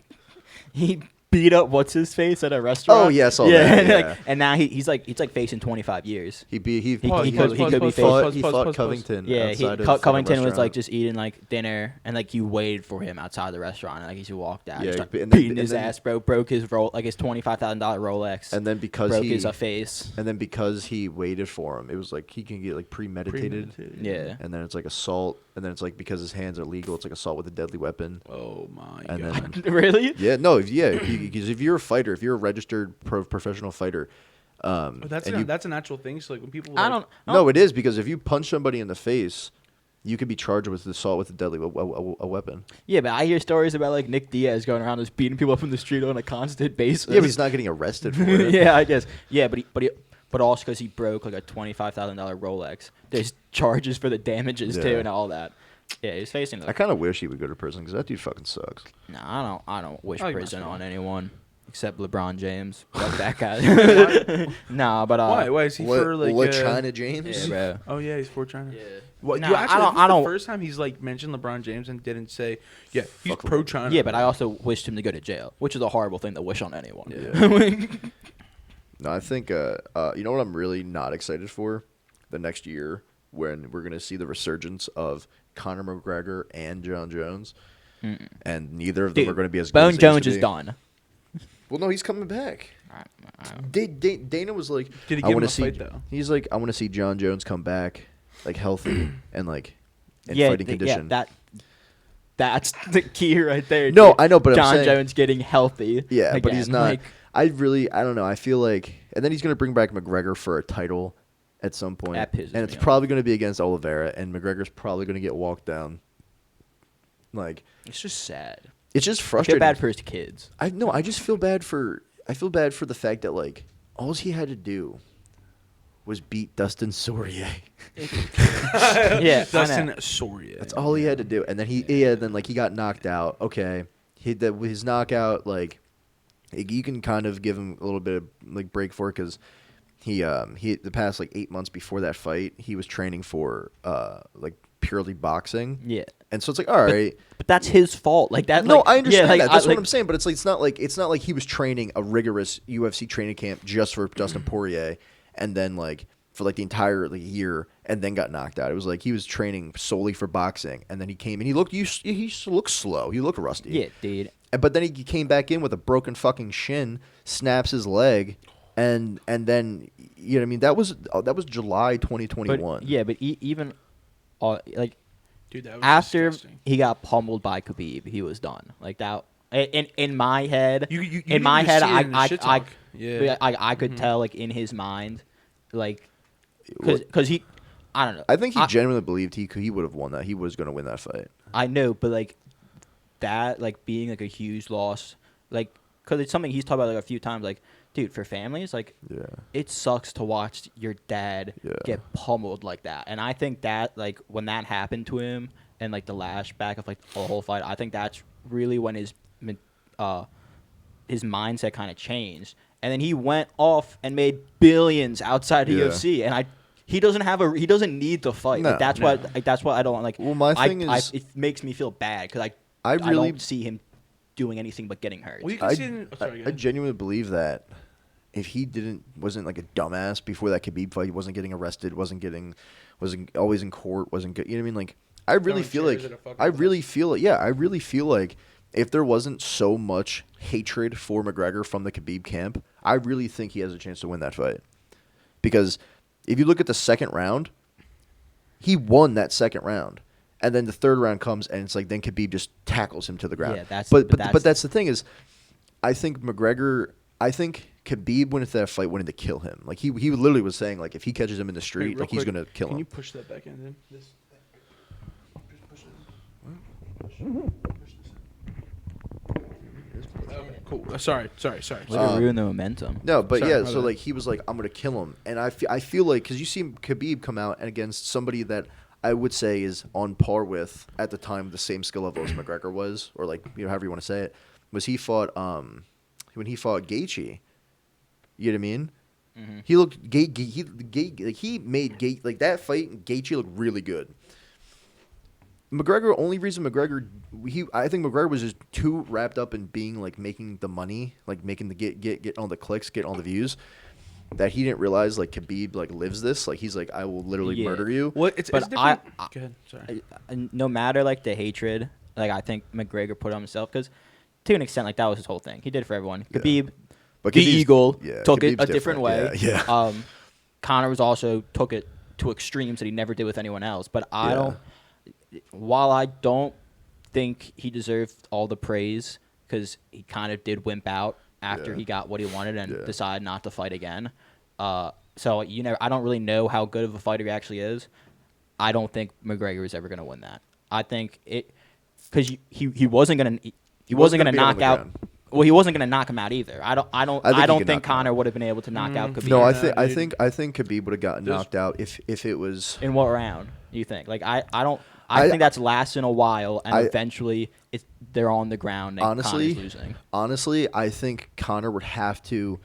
He beat up what's his face at a restaurant. Oh yeah, I saw that. Yeah. And now he's like facing 25 years. He could be fought Covington. Yeah, Covington was like just eating like dinner, and like you waited for him outside the restaurant, and like he walked out, beating his ass, bro. Broke his his $25,000 Rolex, and then because broke his face, and then because he waited for him, it was like he can get like premeditated. Yeah, and then it's like assault, and then it's like because his hands are legal, it's like assault with a deadly weapon. Oh my And god! then Really? yeah, no, because if you're a fighter, if you're a registered professional fighter, But that's an actual thing. So like when people, I don't. no, it is because if you punch somebody in the face, you could be charged with assault with a deadly a weapon. Yeah, but I hear stories about like Nick Diaz going around just beating people up in the street on a constant basis. Yeah, but he's not getting arrested for it. Yeah, I guess. Yeah, but also because he broke like a $25,000 Rolex. There's charges for the damages too and all that. Yeah, he's facing. I kind of wish he would go to prison because that dude fucking sucks. No, I don't wish like prison basketball. on anyone except LeBron James. Fuck that guy. Nah, but why is he for like China James? Yeah, bro. Oh yeah, he's for China. Yeah. What? Nah, You actually, I don't. The first time he's like mentioned LeBron James and didn't say, yeah, he's Fuck pro China. Yeah, but I also wished him to go to jail, which is a horrible thing to wish on anyone. Yeah. No, I think you know what I'm really not excited for the next year when we're gonna see the resurgence of Conor McGregor and John Jones, and neither of them are gonna be as good Bone as they used Jones to is be. done. Well, no, he's coming back. Dana was like, Did he I give want him to a see. fight, though? He's like, I want to see John Jones come back, like healthy and like in Yeah, fighting condition. That's the key right there. No, dude. I know, but I'm John saying- Jones getting healthy. Yeah, but again. he's not. Like, I don't know. I feel like, and then he's gonna bring back McGregor for a title at some point, That pisses and it's me probably gonna be against Oliveira, and McGregor's probably gonna get walked down. Like, it's just sad. it's just I feel frustrating. bad for his kids. I know. I just feel bad for. I feel bad for the fact that like all he had to do was beat Dustin Poirier. Yeah, Dustin Poirier. That's all he had to do, and then he got knocked out. Okay, his knockout, like you can kind of give him a little bit of like break for it because he the past like 8 months before that fight he was training for like purely boxing. Yeah. And so it's like, all right. But that's his fault. Like that. No, like, I understand yeah, like, that. That's what like, I'm saying. But it's not like he was training a rigorous UFC training camp just for Dustin Poirier, and then like for like the entire year, and then got knocked out. It was like he was training solely for boxing, and then he came and he looked slow. He looked rusty. Yeah, dude. But then he came back in with a broken fucking shin, snaps his leg, and then you know what I mean. That was July 2021. But, yeah, but even like. Dude, that was After disgusting. he got pummeled by Khabib, he was done. Like that. In my head, You in my can head, see it in the shit talk. Yeah. I could tell like in his mind, like because he, I don't know. I think he genuinely believed he would have won that. He was going to win that fight. I know, but like that, like being like a huge loss, like because it's something he's talked about like a few times. Like, dude, for families, like Yeah. it sucks to watch your dad Yeah. get pummeled like that. And I think that like when that happened to him and like the lashback of like the whole fight, I think that's really when his mindset kind of changed. And then he went off and made billions outside of Yeah. UFC. And he doesn't need to fight. No, Like, that's what I don't like. Well, my thing is- it makes me feel bad because I I really- don't see him doing anything but getting hurt. Well, you can see it in, sorry, go I ahead. genuinely believe that if he wasn't like a dumbass before that Khabib fight, he wasn't getting arrested, wasn't always in court, wasn't good. You know what I mean? Like, I really feel chairs like at a fucking I really feel like if there wasn't so much hatred for McGregor from the Khabib camp, I really think he has a chance to win that fight. Because if you look at the second round, he won that second round. And then the third round comes, and it's like then Khabib just tackles him to the ground. Yeah, but that's the thing is, I think Khabib went into that fight wanting to kill him. Like he literally was saying like if he catches him in the Wait, street, real like he's quick, gonna kill Can him. you push that back in? Then? This. Push this. Okay, cool. Sorry. Way to ruin the momentum. No, but Sorry, yeah, my so bad. like he was like I'm gonna kill him, and I feel like because you see Khabib come out and against somebody that I would say is on par with at the time the same skill level as McGregor was, or like however you want to say it, was he fought when he fought Gaethje. You know what I mean? Mm-hmm. He looked he made Gaethje like that fight. Gaethje looked really good. McGregor, only reason I think McGregor was just too wrapped up in being like making the money, like making the get all the clicks, get all the views, that he didn't realize like Khabib like lives this. Like he's like I will literally Yeah. murder you. Well, it's But different. Go ahead. Sorry. No matter like the hatred, like I think McGregor put on himself because to an extent, like that was his whole thing. He did it for everyone. Yeah. Khabib, But the Khabib's- Eagle, yeah, took it Khabib's a different way. Yeah. Conor was also took it to extremes that he never did with anyone else. But I Yeah. don't. while I don't think he deserved all the praise because he kind of did wimp out after he got what he wanted and decided not to fight again. So I don't really know how good of a fighter he actually is. I don't think McGregor is ever going to win that. I think because he wasn't going to knock out. Well, he wasn't going to knock him out either. I don't think Conor would have been able to knock out Khabib. No, I think Khabib would have gotten knocked out if it was. In what round do you think? Like I think that's lasting a while, and eventually they're on the ground. And Conor's losing. Honestly, I think Conor would have to.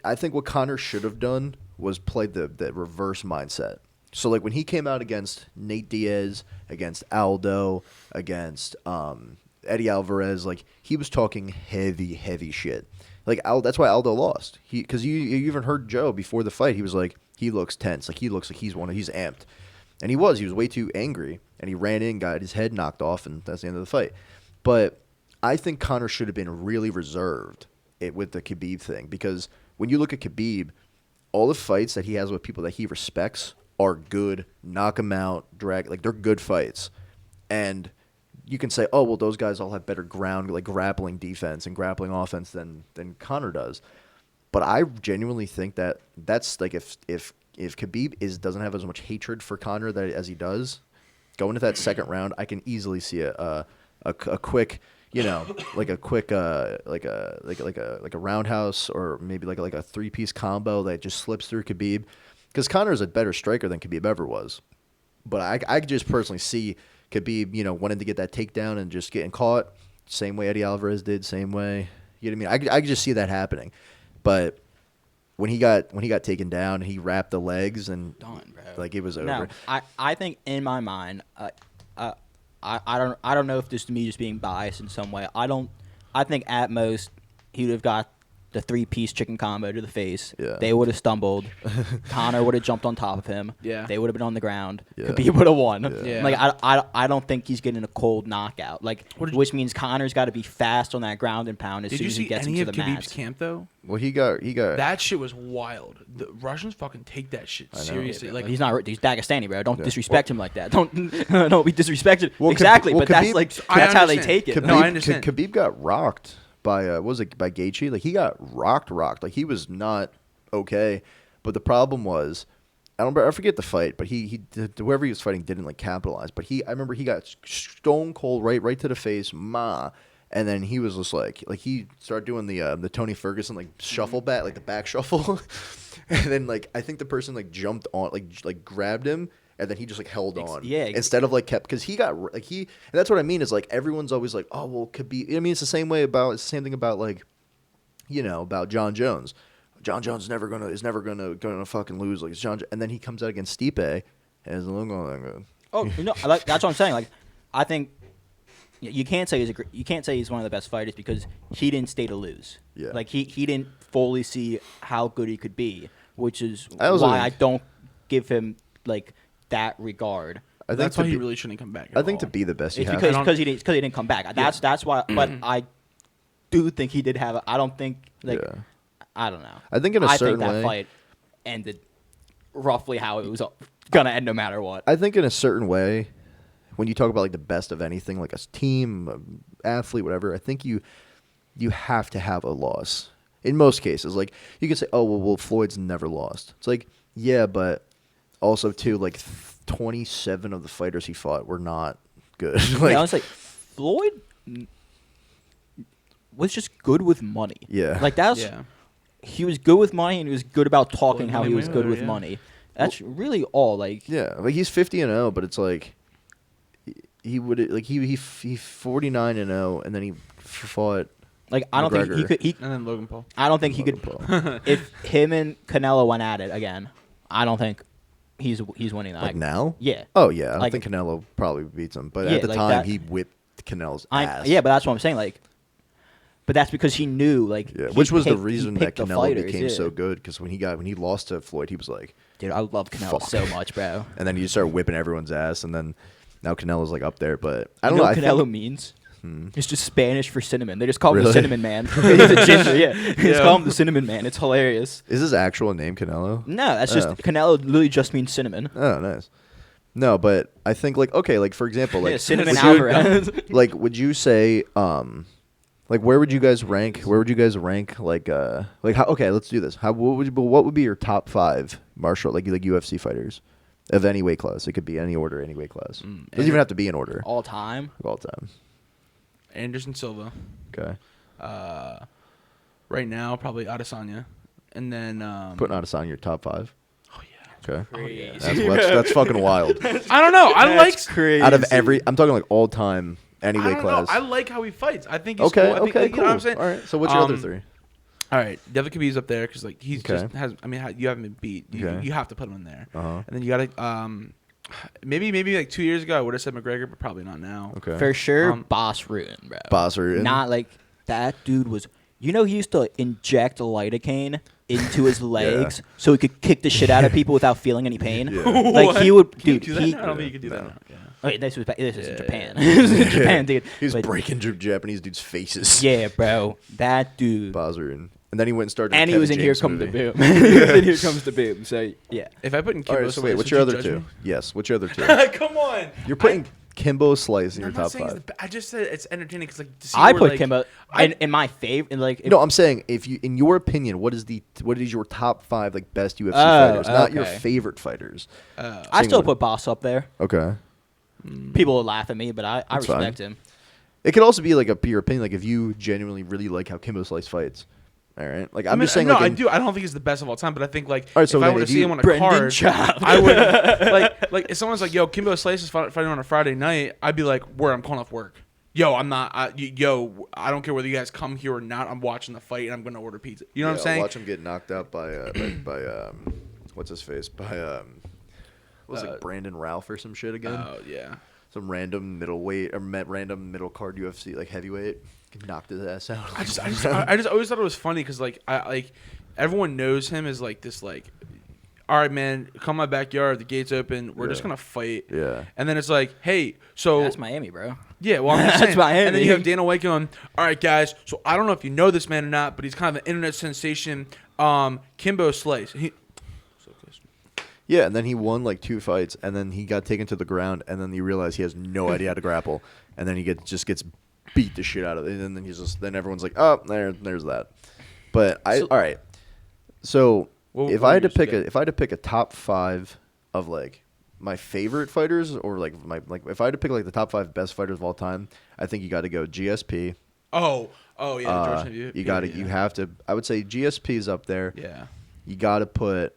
I think what Conor should have done was play the reverse mindset. So like when he came out against Nate Diaz, against Aldo, against Eddie Alvarez, like he was talking heavy shit. Like that's why Aldo lost. Because you even heard Joe before the fight. He was like, he looks tense. Like he looks like he's amped, and he was way too angry, and he ran in, got his head knocked off, and that's the end of the fight. But I think Conor should have been really reserved with the Khabib thing, because when you look at Khabib, all the fights that he has with people that he respects are good, knock him out, drag, like they're good fights. And you can say, oh, well, those guys all have better ground, like grappling defense and grappling offense than Conor does. But I genuinely think that's like if Khabib doesn't have as much hatred for Conor as he does, going into that second round, I can easily see a quick, like a roundhouse or maybe like a 3-piece combo that just slips through Khabib. Because Conor is a better striker than Khabib ever was. But I just personally see Khabib, wanting to get that takedown and just getting caught, same way Eddie Alvarez did, same way. You know what I mean? I could just see that happening. But when he got taken down, he wrapped the legs and done, bro. Like it was over. No, I think in my mind, I don't know if this is me just being biased in some way. I think at most he would have got the 3-piece chicken combo to the face. Yeah. They would have stumbled. Conor would have jumped on top of him. Yeah. They would have been on the ground. Yeah. Khabib would have won. Yeah. Like I don't think he's getting a cold knockout. Like which means Conor's got to be fast on that ground and pound as soon as he gets into the mat. Did you see any of Khabib's camp though? Well, he got that shit was wild. The Russians fucking take that shit seriously. Like he's Dagestani, bro. Don't disrespect him like that. Don't be disrespected. Well, exactly, well, but Khabib, that's how they take it. Khabib, no, I understand. Khabib got rocked by by Gaethje. Like he got rocked. Like he was not okay. But the problem was, I forget the fight, but whoever he was fighting didn't like capitalize. But I remember he got stone cold right to the face, and then he was just like he started doing the Tony Ferguson like shuffle back, like the back shuffle, and then like I think the person like jumped on like grabbed him. And then he just like held on, instead of like kept, because he got and that's what I mean is like everyone's always like, oh well, Khabib. I mean it's the same thing about like, about John Jones. John Jones is never gonna fucking lose like John. And then he comes out against Stipe and is a little going like, oh no, that's what I'm saying. Like I think you can't say he's one of the best fighters because he didn't stay to lose. Yeah. Like he didn't fully see how good he could be, which is why I don't give him like that regard. I think that's why he really shouldn't come back. I think to be the best, it's because he didn't come back. That's why. But I do think he did have. I don't think like I don't know. I think in a certain that way, fight ended roughly how it was gonna end, no matter what. I think in a certain way, when you talk about like the best of anything, like a team, athlete, whatever, I think you have to have a loss in most cases. Like you can say, oh well, Floyd's never lost. It's like yeah, but also, too, like 27 of the fighters he fought were not good. Like, yeah, honestly, Floyd was just good with money. Yeah. Like he was good with money, and he was good about talking how he was good with money. That's really all. Like like he's 50-0, but it's like he would like he 49-0, and then he fought. Like I don't McGregor. think he could. And then Logan Paul. I don't think he could. If him and Canelo went at it again, I don't think he's winning that. Like now? Yeah. Oh yeah, I like, think Canelo probably beats him, but at the time he whipped Canelo's ass. Yeah, but that's what I'm saying. Like, but that's because he knew like. Yeah, which was the reason that Canelo became so good, because when he lost to Floyd, he was like, dude, I love Canelo so much, bro. And then you start whipping everyone's ass, and then now Canelo's like up there, but I don't know what Canelo means. It's just Spanish for cinnamon. They just call him the Cinnamon Man. He's a ginger, yeah. They just call him the Cinnamon Man. It's hilarious. Is his actual name Canelo? No, that's just Canelo. Literally just means cinnamon. Oh, nice. No, but I think like okay, like for example, like Cinnamon would you- Alvarez. like would you say like where would you guys rank? Where would you guys rank like how? Okay, let's do this. What would be your top 5 martial like UFC fighters of any weight class? It could be any order, any weight class. Doesn't even have to be in order. All time. Of all time. Anderson Silva. Okay. Right now, probably Adesanya, and then Putting Adesanya in your top 5. Oh yeah. Okay. Crazy. That's fucking wild. I don't know. I like crazy. Out of every, I'm talking like all time, any I weight don't class. know. I like how he fights. I think he's Okay. cool. I think, Okay. like, Cool. You know what I'm saying? All right. So what's your other 3? All right, Devin Khabib's up there because like he's Okay. just has. I mean, you haven't been beat. Okay. You have to put him in there. Uh-huh. And then you gotta maybe like 2 years ago I would have said McGregor, but probably not now. Okay. For sure, Um, Boss Ruin, bro. Boss Ruin. Not like that dude was. You know, he used to inject lidocaine into his legs so he could kick the shit out of people without feeling any pain. Yeah. Like he would, Can you dude. do that He, now? I don't think you can do that No. now. Yeah. okay, this was in Japan. Yeah. This was in Japan, dude. He was But breaking Japanese dudes' faces. yeah, bro, that dude. Bozzer. And then he went and started. And a he was Kevin in Here James Comes the movie. Boom. He was in Here Comes the Boom. So yeah. If I put in Kimbo All right. So wait, Slice, what's would your you other judge 2? me? Yes. What's your other 2? Come on. You're putting Kimbo Slice in your I'm not top saying 5. I just said it's entertaining because like to see I where, put like, Kimbo in my favorite. Like No, I'm saying if you, in your opinion, what is your top 5 like best UFC fighters, not your okay. favorite fighters? I still single- put Boss up there. Okay. People will laugh at me, but I That's fine. respect him. It could also be like your opinion, like if you genuinely really like how Kimbo Slice fights. All right. Like I'm just saying. No, like I in- do. I don't think he's the best of all time, but I think like All right, so if I then were to if see you- him on a Brendan card, Schaub. I would like if someone's like, "Yo, Kimbo Slice is fighting on a Friday night," I'd be like, "Where? I'm calling off work." Yo, I'm not. I don't care whether you guys come here or not. I'm watching the fight and I'm gonna order pizza. You know what I'm saying? Watch him get knocked out by what's his face by was it Brandon Ralph or some shit again? Oh yeah. Some random middleweight or random middle card UFC like heavyweight knocked his ass out. I just always thought it was funny because like everyone knows him as like this like, all right man, come my backyard, the gate's open, we're just Yeah. gonna fight. Yeah. And then it's like, hey, so That's Miami, bro. yeah, well I'm just That's saying. Miami. And then you have Dana White going, all right guys, so I don't know if you know this man or not, but he's kind of an internet sensation. Kimbo Slice. So close. Yeah, and then he won like 2 fights, and then he got taken to the ground, and then you realize he has no idea how to grapple, and then he just gets beat the shit out of it, and then then everyone's like, oh, there's that. But all right. So if I had to pick a top 5 of like my favorite fighters, or like if I had to pick like the top 5 best fighters of all time, I think you got to go GSP. Oh yeah, George You got to. You have to. I would say GSP is up there. Yeah. You got to put.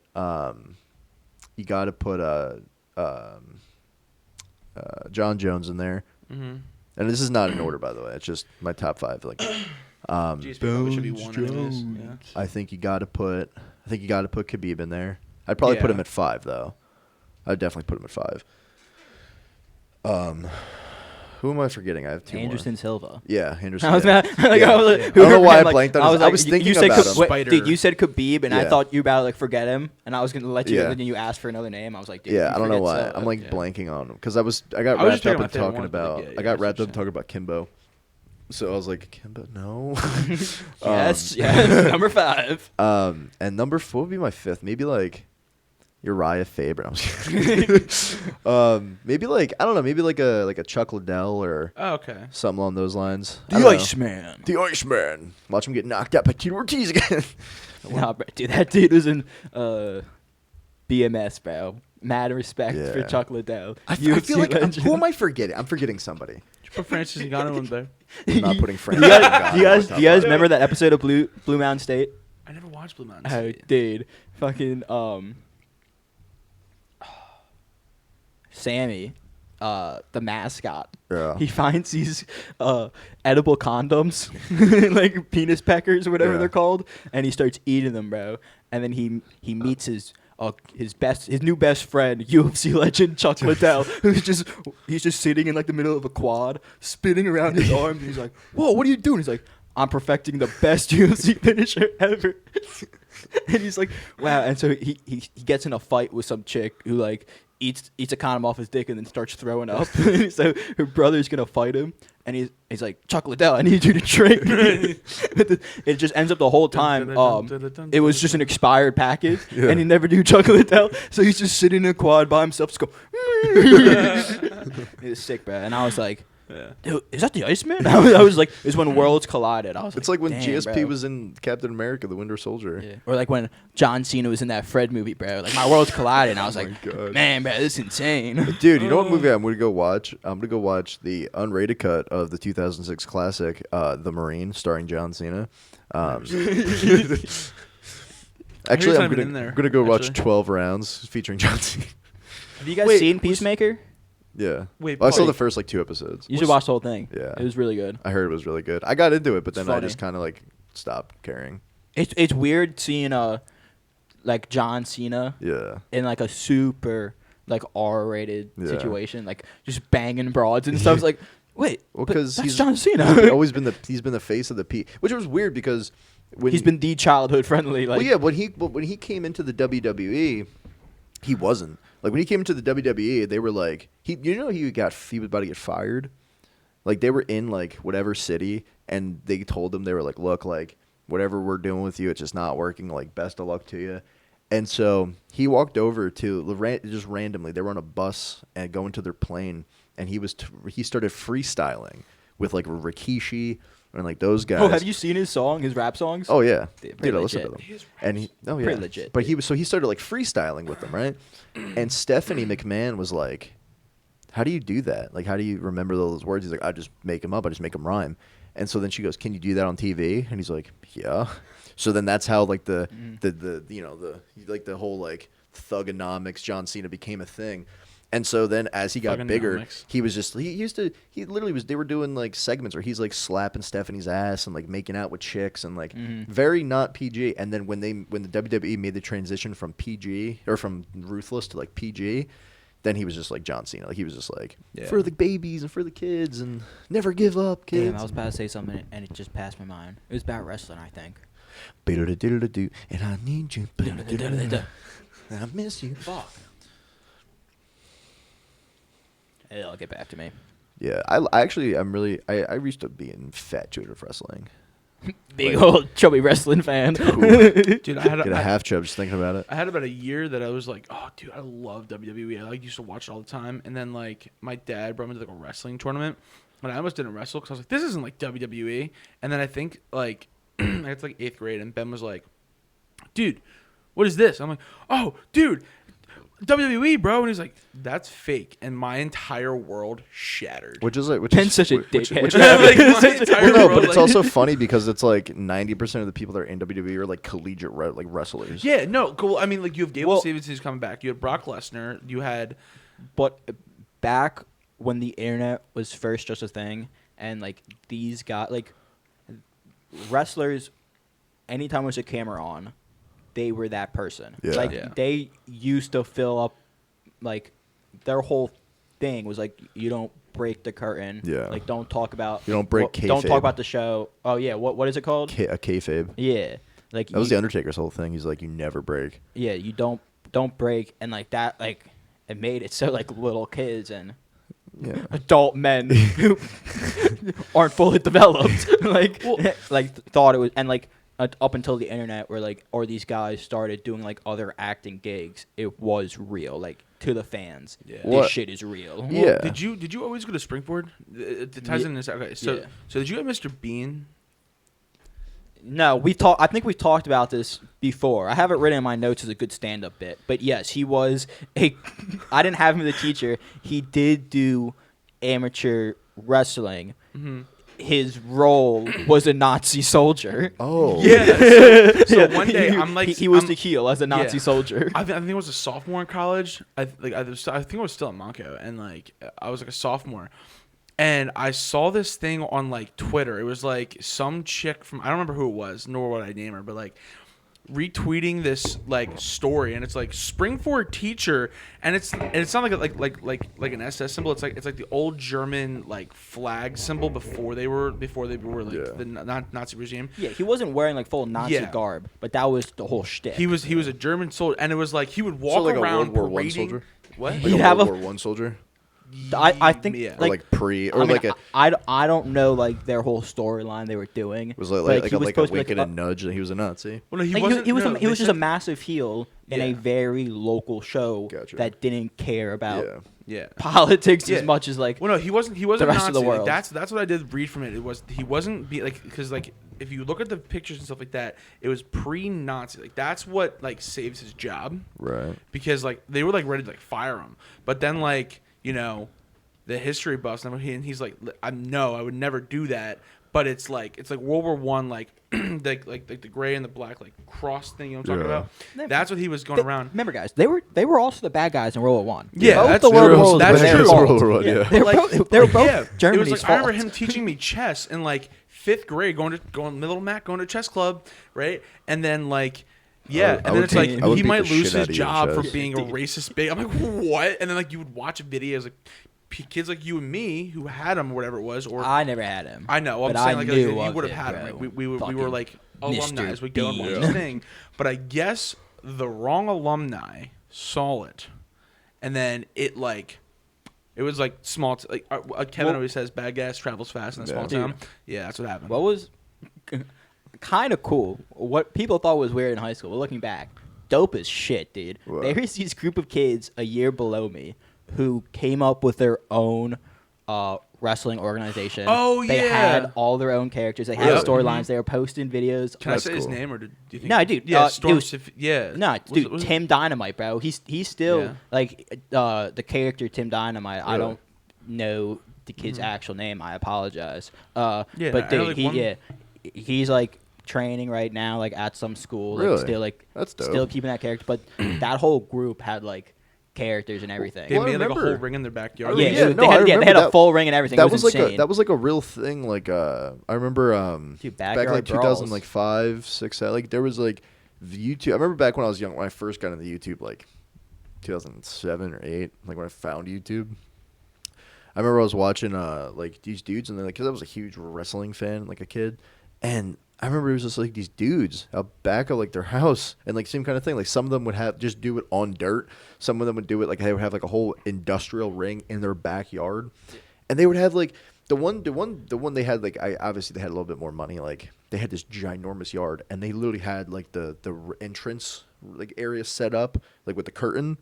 John Jones in there. Mm-hmm. And this is not in order, by the way. It's just my top 5. Like, GSP probably should be one. Anyways. Yeah. I think you got to put. Khabib in there. I'd probably put him at 5 though. I'd definitely put him at 5. Who am I forgetting? I have 2 Anderson more. Silva. Yeah, Anderson. I was yeah. not, like, Yeah. I was like, I don't know why I blanked on his- I like, was you thinking said about him. Wait, dude, you said Khabib, and I Yeah. thought you were about to like forget him, and I was gonna let you. Yeah. And then you asked for another name. I was like, dude, Yeah, you I don't know forget why. Silva. I'm like Yeah. blanking on him because I got I was wrapped just up picking in my favorite talking ones, but, like, about. yeah, I got yeah, wrapped up in 100%. talking about Kimbo. So I was like, Kimbo, no. Yes, yes, number 5. And number 4 would be my 5th. Maybe like Uriah Faber. I'm just kidding. Maybe like I don't know. Maybe like a Chuck Liddell or Oh, okay. something along those lines. I The don't know. Iceman. The Iceman. Watch him get knocked out by Tito Ortiz again. Nah, bro, dude, that dude was in BMS, bro. Mad respect for Yeah. Chuck Liddell. I feel like legend. who am I forgetting? I'm forgetting somebody. Did you put Francis Ngannou in there? I'm not putting Frank. Do you guys remember that episode of Blue Mountain State? I never watched Blue Mountain Oh, State. dude, fucking Sammy, the mascot. Yeah. He finds these edible condoms, like penis peckers or whatever Yeah. they're called, and he starts eating them, bro. And then he meets his new best friend, UFC legend Chuck Liddell, he's just sitting in like the middle of a quad, spinning around his arms, and he's like, "Whoa, what are you doing?" He's like, "I'm perfecting the best UFC finisher ever." And he's like, "Wow!" And so he gets in a fight with some chick who like eats a condom off his dick and then starts throwing up. So her brother's gonna fight him, and he's like, Chuck Liddell, I need you to drink. It just ends up the whole time. It was just an expired package, and he never knew Chuck Liddell, so he's just sitting in a quad by himself, just go. It was sick, bro. And I was like, dude, is that the Iceman? I was like, it's when worlds collided. I was it's like when damn, GSP bro. was in Captain America: The Winter Soldier. Yeah. Or like when John Cena was in that Fred movie, bro. Like my worlds collided. And I was like, God. man, bro, this is insane. Dude, you know what movie I'm going to go watch? I'm going to go watch the unrated cut of the 2006 classic, The Marine, starring John Cena. Actually, I'm going to go watch 12 Rounds featuring John Cena. Have you guys seen Peacemaker? Yeah. Wait, I saw the first like 2 episodes. You should watch the whole thing. Yeah. It was really good. I heard it was really good. I got into it, but then I funny. just kind of like stopped caring. It's weird seeing like John Cena in like a super like R-rated situation, like just banging broads and stuff. It's like, wait, well, because he's John Cena. He's been the face of the P, which was weird because when he's been the childhood friendly. Like, well, yeah, when he came into the WWE, he wasn't. Like when he came into the WWE, they were like he was about to get fired. Like they were in like whatever city, and they told him, they were like, look, like whatever we're doing with you, it's just not working. Like best of luck to you. And so he walked over to just randomly. They were on a bus and going to their plane, and he started freestyling with like Rikishi and like those guys. Oh, have you seen his rap songs? Oh yeah, dude, I listened to them. And pretty legit. But he started like freestyling with them, right? And Stephanie McMahon was like, "How do you do that? Like, how do you remember those words?" He's like, "I just make them up. I just make them rhyme." And so then she goes, "Can you do that on TV?" And he's like, "Yeah." So then that's how like the whole like thugonomics John Cena became a thing. And so then as he got bigger, he they were doing like segments where he's like slapping Stephanie's ass and like making out with chicks and like very not PG. And then when the WWE made the transition from PG or from Ruthless to like PG, then he was just like John Cena. Like he was just like for the babies and for the kids and never give up, kids. Damn, I was about to say something and it just passed my mind. It was about wrestling, I think. And I need you. And I miss you. Fuck. It'll get back to me. Yeah, I used to be infatuated with wrestling. Big old chubby wrestling fan. Dude, I had a half chub just thinking about it. I had about a year that I was like, oh, dude, I love WWE. I used to watch it all the time. And then like my dad brought me to like a wrestling tournament, and I almost didn't wrestle because I was like, this isn't like WWE. And then I think like it's like 8th grade, and Ben was like, dude, what is this? I'm like, oh, dude, WWE, bro. And he's like, that's fake. And my entire world shattered. Ben's such a dickhead. But it's also funny because it's like 90% of the people that are in WWE are like collegiate like wrestlers. Yeah, no, cool. I mean, like you have Gable Stevenson who's coming back. You had Brock Lesnar. You had, but back when the internet was first just a thing, and like these guys, like wrestlers, anytime there's a camera on, they were that person. Yeah. They used to fill up, like, their whole thing was like, you don't break the curtain. Yeah. Like, don't talk about. You don't break kayfabe. Don't talk about the show. Oh yeah, what is it called? A kayfabe. Yeah. Like that was the Undertaker's whole thing. He's like, you never break. Yeah, you don't break, and like that, like it made it so like little kids and adult men who aren't fully developed, like thought it was, and like. Up until the internet, where like, or these guys started doing like other acting gigs, it was real, like to the fans. Yeah. This shit is real. Yeah. Well, did you always go to Springboard? It ties in this. Okay, so did you have Mr. Bean? No, I think we've talked about this before. I have it written in my notes as a good stand-up bit, but yes, he was a. I didn't have him as a teacher. He did do amateur wrestling. Mm-hmm. His role was a Nazi soldier. Oh. Yeah. So one day I'm like... He was the heel as a Nazi soldier. I think it was a sophomore in college. I think I was still at Monco. And like I was like a sophomore. And I saw this thing on like Twitter. It was like some chick from... I don't remember who it was, nor would I name her. But like retweeting this like story, and it's like Springboard teacher, and it's not like an SS symbol. It's like the old German like flag symbol before they were like the Nazi regime. Yeah, he wasn't wearing like full Nazi garb, but that was the whole shtick. He was a German soldier, and it was like he would walk around a World War I parading. soldier? What? Like He'd a have World a- War One soldier, I think Yeah. or like pre, or I mean, like a I don't know like their whole storyline they were doing. was but, like he was a supposed to be, wink and like, a nudge that he was a Nazi. Well, no, he Like, wasn't. he was, no, he was they just a said- massive heel in a Yeah. very local show Gotcha. that didn't care about Yeah. Yeah. politics Yeah. as much as like. Well, no, he wasn't. He wasn't the rest Nazi. of the Like, world. that's what I did read from it. It was he wasn't because like if you look at the pictures and stuff like that, it was pre-Nazi. Like that's what like saves his job Right. because like they were like ready to like fire him, but then like the history buffs and he's like I would never do that. But it's like World War One, like the gray and the black like cross thing. You know what I'm talking Yeah. about? That's what he was going around. Remember, guys, they were also the bad guys in World War One. Yeah, both that's the World true. Wars That's were their true. fault. World War, yeah. They were Like, both, they were both yeah, Germany's it was like, fault. I remember him teaching me chess in like 5th grade, going middle Mac, going to chess club, right? And then like. Yeah, and then it's like I would he beat might the lose shit out his of you in job for chess. being a racist bigot. I'm like, what? And then like you would watch videos like kids like you and me who had him or whatever it was, or I never had him. I know. I'm but saying I like knew you of would have him, had him. bro. Like, we were Fucking like Mr. alumni. We go and watch B. this thing, but I guess the wrong alumni saw it, and then it was like small. Kevin Well- always says, "Bad gas travels fast in a small Yeah. town." Yeah, that's what happened. What was kind of cool, what people thought was weird in high school, but looking back, dope as shit, dude. What? There's these group of kids a year below me who came up with their own wrestling organization. Oh, They yeah. had all their own characters. They had Yep. storylines. They were posting videos. Can I That's say his cool. name or do you think? No, dude, Yeah, it Storm. was- Yeah. No, Was dude, it- was it- Tim Dynamite, bro. He's still Yeah. like the character Tim Dynamite. I Really? don't know the kid's actual name. I apologize. Yeah, But I dude, know, like, he's like training right now, like at some school, like Really? still like That's dope. still keeping that character. But that whole group had like characters and everything. They Well, I made like a whole remember- ring in their backyard. Yeah, yeah, no, they I had, they remember had a that- full ring and everything. That it was insane. like a real thing. Like I remember Dude, back backyard like brawls. 2005, 6. Like there was like the YouTube. I remember back when I was young, when I first got into YouTube, like 2007 or 8. Like when I found YouTube. I remember I was watching like these dudes, and then because I was a huge wrestling fan, like a kid, and I remember it was just like these dudes out back of like their house, and like same kind of thing. Like some of them would have just do it on dirt. Some of them would do it like they would have like a whole industrial ring in their backyard, and they would have like the one they had like obviously they had a little bit more money. Like they had this ginormous yard, and they literally had like the entrance like area set up like with the curtain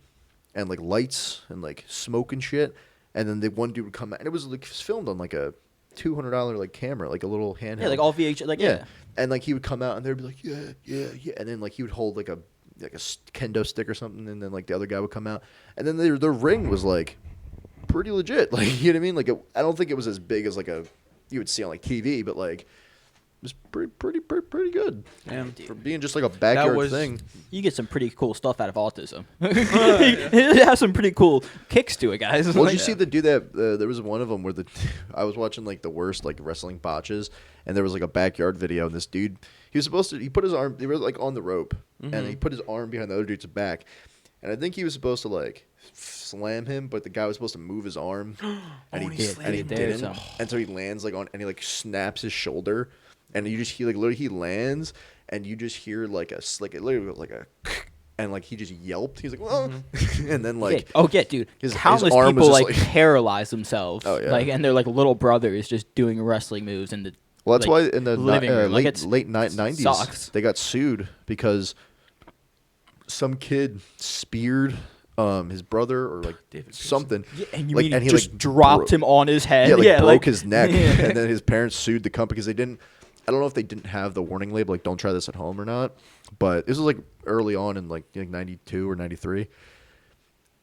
and like lights and like smoke and shit. And then the one dude would come out, and it was like filmed on like a $200 like camera, like a little handheld. yeah, like all VH, like yeah. And like he would come out, and they'd be like, yeah, and then like he would hold like a kendo stick or something, and then like the other guy would come out, and then their ring was like pretty legit, like you know what I mean? Like I don't think it was as big as like you would see on like TV, but like it was pretty good. Damn. For being just like a backyard was- thing. You get some pretty cool stuff out of autism. It has some pretty cool kicks to it, guys. Well, Like- did you see the dude that there was one of them where I was watching like the worst like wrestling botches, and there was like a backyard video, and this dude he put his arm, they were like on the rope, and he put his arm behind the other dude's back, and I think he was supposed to like slam him, but the guy was supposed to move his arm, and he he slammed him. didn't, There's and so he lands like on, and he like snaps his shoulder, and you just hear like literally he lands, and you just hear like it literally goes like a. And like he just yelped. He's like, "Whoa!" And then like, yeah, dude. his Countless arm was people just like like- paralyze themselves. Oh, yeah. Like, and they're like little brothers just doing wrestling moves in the. well, that's like, why in the living room. Like, it's- late 90s sucks. they got sued because some kid speared his brother or like David Pearson. something. Yeah, and you like, mean and he he just like dropped him on his head? Yeah, like broke like, his neck, Yeah. and then his parents sued the company because they didn't. I don't know if they didn't have the warning label, like "Don't try this at home" or not. But this was like early on in like 92 or 93,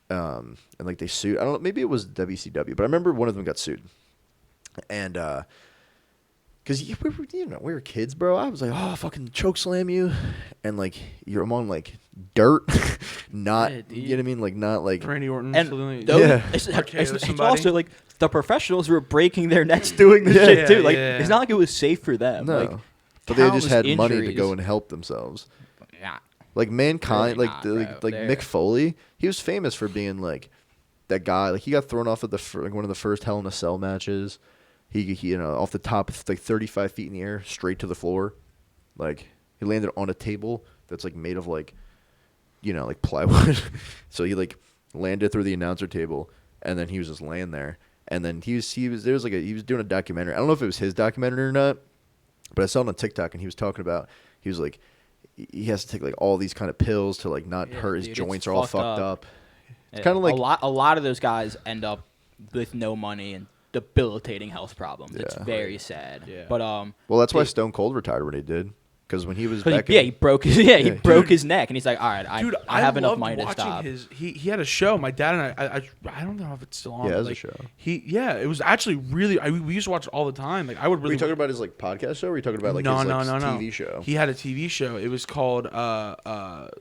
and like they sued. I don't know, maybe it was WCW, but I remember one of them got sued, and because we were kids, bro. I was like, oh, fucking choke slam you, and like I'm on like dirt, not Yeah, dude. you know what I mean, like not like Randy Orton. And suddenly- those, Yeah. it's somebody. also like the professionals were breaking their necks doing this Yeah. shit too. Like Yeah. it's not like it was safe for them. no, Like, but they just had countless money to injuries. go and help themselves. Yeah. Like Mankind, Really like not, bro. They're- Mick Foley, he was famous for being like that guy. Like he got thrown off at like one of the first Hell in a Cell matches. He off the top, like 35 feet in the air, straight to the floor. Like he landed on a table that's like made of like, like plywood. So he like landed through the announcer table, and then he was just laying there. And then he was doing a documentary. I don't know if it was his documentary or not, but I saw it on TikTok, and he was talking about, he was like, he has to take like all these kind of pills to like not hurt his joints, are all fucked up. It's kind of like a lot of those guys end up with no money and debilitating health problems. It's very sad. Yeah. But well, that's why Stone Cold retired when he did. Because when he was back, he broke his neck, and he's like, all right, I have enough money to stop. He had a show. My dad and I don't know if it's still on. Yeah, it was like, a show. It was actually really. we used to watch it all the time. Like I would really. Were you talking about his like podcast show? Or were you talking about like his TV show? He had a TV show. It was called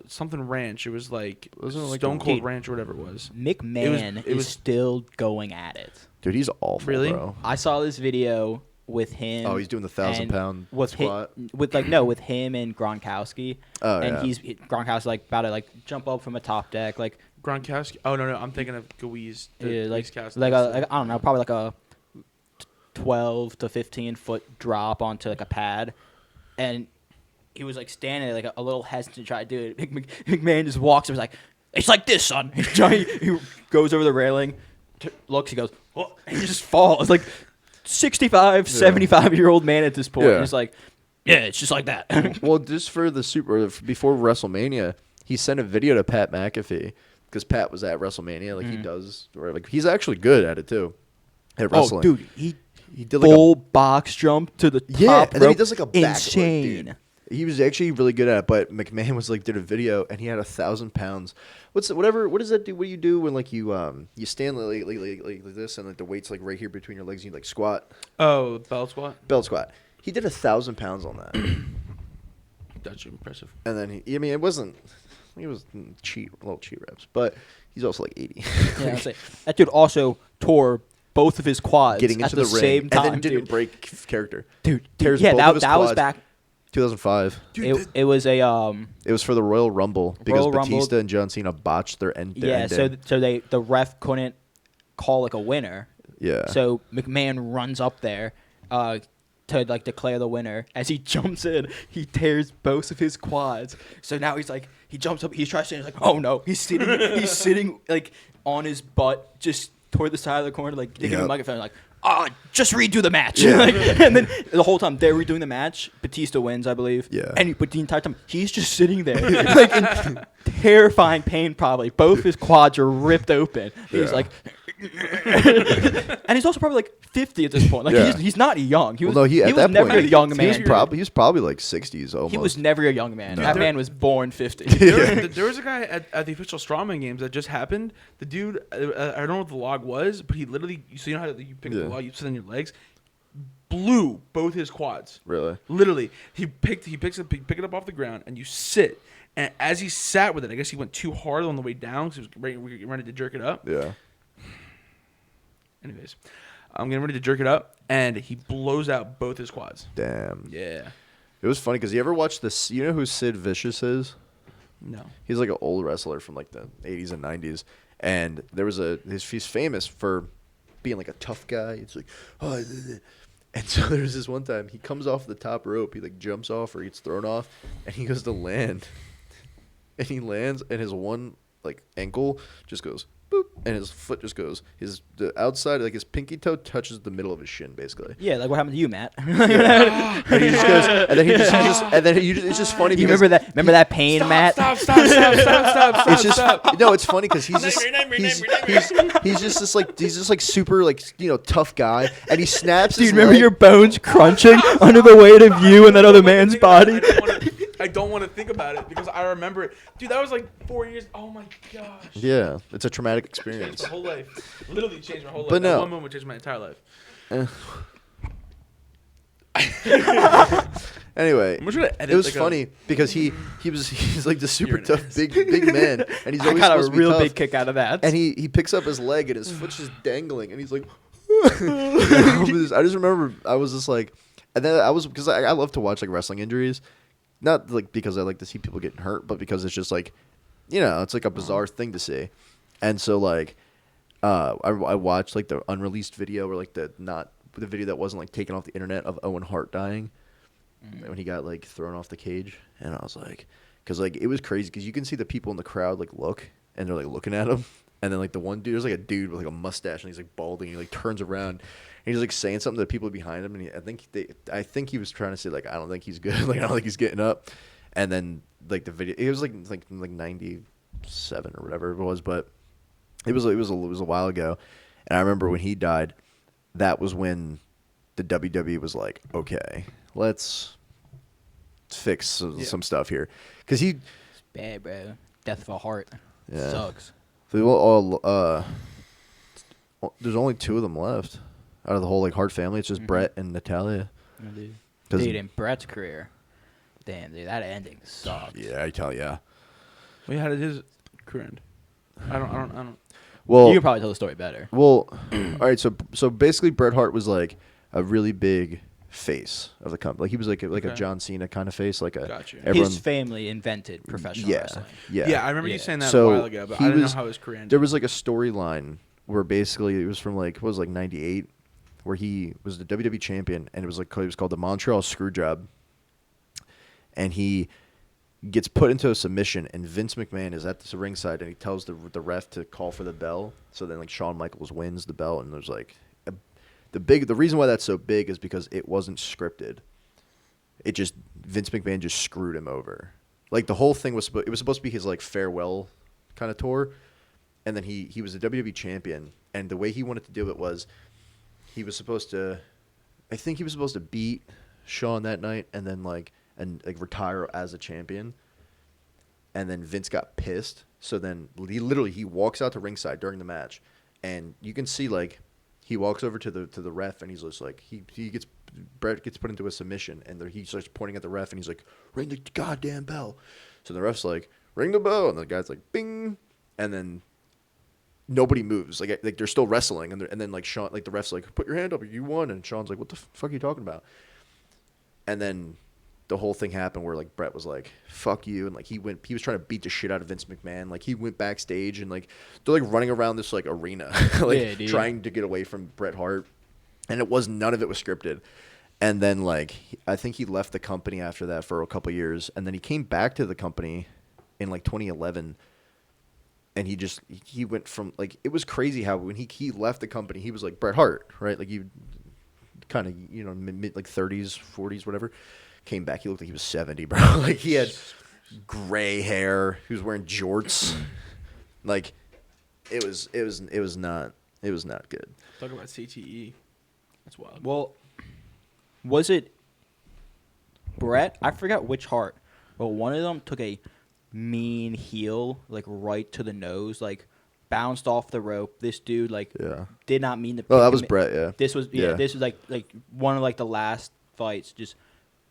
something Ranch. It was like Stone Cold Ranch or whatever it was. McMahon is still going at it. Dude, he's awful. Really? Bro. I saw this video with him. Oh, he's doing the 1,000-pound squat. With him and Gronkowski. Oh, and yeah. Gronkowski like about to like jump up from a top deck like Gronkowski. Oh no, I'm thinking of Gouise. Yeah, like I don't know, probably like a 12 to 15 foot drop onto like a pad, and he was like standing there like a little hesitant to try to do it. McMahon just walks and was like, "It's like this, son." He goes over the railing, looks, he goes, "Oh," and he just falls like. 65, 75-year-old man at this point. Yeah. He's like, yeah, it's just like that. Well, just for before WrestleMania, he sent a video to Pat McAfee because Pat was at WrestleMania, like he does, or like he's actually good at it too, at wrestling. Oh, dude, he did like full box jump to the top and then he does like a backflip. Insane. Dude. He was actually really good at it, but McMahon was like did a video and he had 1,000 pounds. What does that do? What do you do when like you stand like this and like the weight's like right here between your legs and you like squat? Oh, belt squat. Belt squat. He did 1,000 pounds on that. That's impressive. And then he was little cheat reps, but he's also like 80. Yeah, that dude also tore both of his quads getting into at the same ring, time, and then didn't break character. Dude, tears yeah, both of his that was quads. back. 2005. Dude, it was a It was for the Royal Rumble because Royal Batista and John Cena botched their end. Yeah, so the ref couldn't call like a winner. Yeah. So McMahon runs up there to like declare the winner. As he jumps in, he tears both of his quads. So now he's like, he jumps up, he's trying to stand, he's like, oh no, he's sitting like on his butt, just toward the side of the corner, like digging the microphone, like, just redo the match. Yeah. And then the whole time they're redoing the match, Batista wins, I believe. Yeah. But the entire time he's just sitting there, like in terrifying pain. Probably both his quads are ripped open. He's like, and he's also probably like 50 at this point. Like he's not young. He was never a young man. He was probably like 60s almost. He was never a young man. That man was born 50. There was a guy at the official Strawman games that just happened. The dude, I don't know what the log was, but he literally, so you know how you pick up the log, you sit on your legs, blew both his quads. Really? Literally, he pick it up off the ground, and you sit. And as he sat with it, I guess he went too hard on the way down because he was ready to jerk it up. Yeah. Anyways, I'm getting ready to jerk it up, and he blows out both his quads. Damn. Yeah. It was funny because you ever watch this? You know who Sid Vicious is? No. He's like an old wrestler from like the 80s and 90s, and there was he's famous for being like a tough guy. It's like, and so there's this one time he comes off the top rope, he like jumps off or gets thrown off, and he goes to land, and he lands, and his one like ankle just goes boop, and his foot just goes. The outside, like his pinky toe, touches the middle of his shin, basically. Yeah, like what happened to you, Matt? And he just goes, and then it's just funny. You remember that pain, Matt? Stop! It's just no. It's funny because he's just like super like tough guy, and he snaps. Do you remember your bones crunching under the weight of you and that other man's body? I don't want to think about it because I remember it. Dude, that was like 4 years. Oh my gosh. Yeah, it's a traumatic Changed experience. my whole life. Literally changed my whole life. But no. That one moment changed my entire life. Anyway, it was like funny because he's like the super tough big man, and he's always I got supposed a to be real tough. big kick out of that. And he picks up his leg and his foot's just dangling, and he's like, I just remember I was just like, and then because I love to watch like wrestling injuries, not like because I like to see people getting hurt, but because it's just like, it's like a bizarre thing to see, and so like, I watched like the unreleased video or like the video that wasn't like taken off the internet of Owen Hart dying when he got like thrown off the cage, and I was like, because like it was crazy because you can see the people in the crowd like look and they're like looking at him. And then like the one dude, there's like a dude with like a mustache and he's like balding. He like turns around and he's like saying something to the people behind him. And I think he was trying to say like, I don't think he's good. Like I don't think he's getting up. And then like the video, it was like 97 or whatever it was, but it was a while ago. And I remember when he died, that was when the WWE was like, okay, let's fix some stuff here, because It's bad, bro. Death of a heart. Yeah. Sucks. There's only 2 of them left out of the whole like Hart family. It's just Bret and Natalia. Dude, in Bret's career, damn, dude, that ending sucks. Yeah, I tell ya. Wait, how did his career end? I don't. Well, You can probably tell the story better. Well, all right. So basically, Bret Hart was like a really big face of the company. Like he was like a John Cena kind of face. Like a Gotcha. everyone, His family invented professional wrestling. Yeah, I remember you saying that So a while ago, but I didn't know how his career ended. There was like a storyline where basically it was from like what was it, like '98, where he was the WWE champion, and it was called the Montreal Screwjob, and he gets put into a submission, and Vince McMahon is at the ringside, and he tells the ref to call for the bell. So then like Shawn Michaels wins the belt, and there's like the reason why that's so big is because it wasn't scripted. It just Vince McMahon just screwed him over. Like the whole thing was supposed to be his like farewell kind of tour, and then he was a WWE champion, and the way he wanted to do it was he was supposed to beat Shawn that night, and then retire as a champion. And then Vince got pissed. So then he walks out to ringside during the match, and you can see like he walks over to the ref, and he's just like Bret gets put into a submission, and he starts pointing at the ref, and he's like, ring the goddamn bell. So the ref's like, ring the bell, and the guy's like, bing, and then nobody moves. Like they're still wrestling, and then like Shawn, like the ref's like, put your hand up, you won, and Shawn's like, what the fuck are you talking about? And then the whole thing happened where like Bret was like, fuck you, and like he was trying to beat the shit out of Vince McMahon. Like he went backstage, and like they're like running around this like arena like trying to get away from Bret Hart, and none of it was scripted. And then like I think he left the company after that for a couple years, and then he came back to the company in like 2011, and he went from like, it was crazy how when he left the company, he was like Bret Hart, right? Like you kind of, mid like 30s 40s whatever. Came back, he looked like he was 70, bro. Like he had gray hair. He was wearing jorts. Like it was not good. Talk about CTE. That's wild. Well, was it Bret? I forgot which Hart, but one of them took a mean heel, like right to the nose, like bounced off the rope. This dude did not mean to. Oh, that was Bret. Yeah. This was This was like one of like the last fights. Just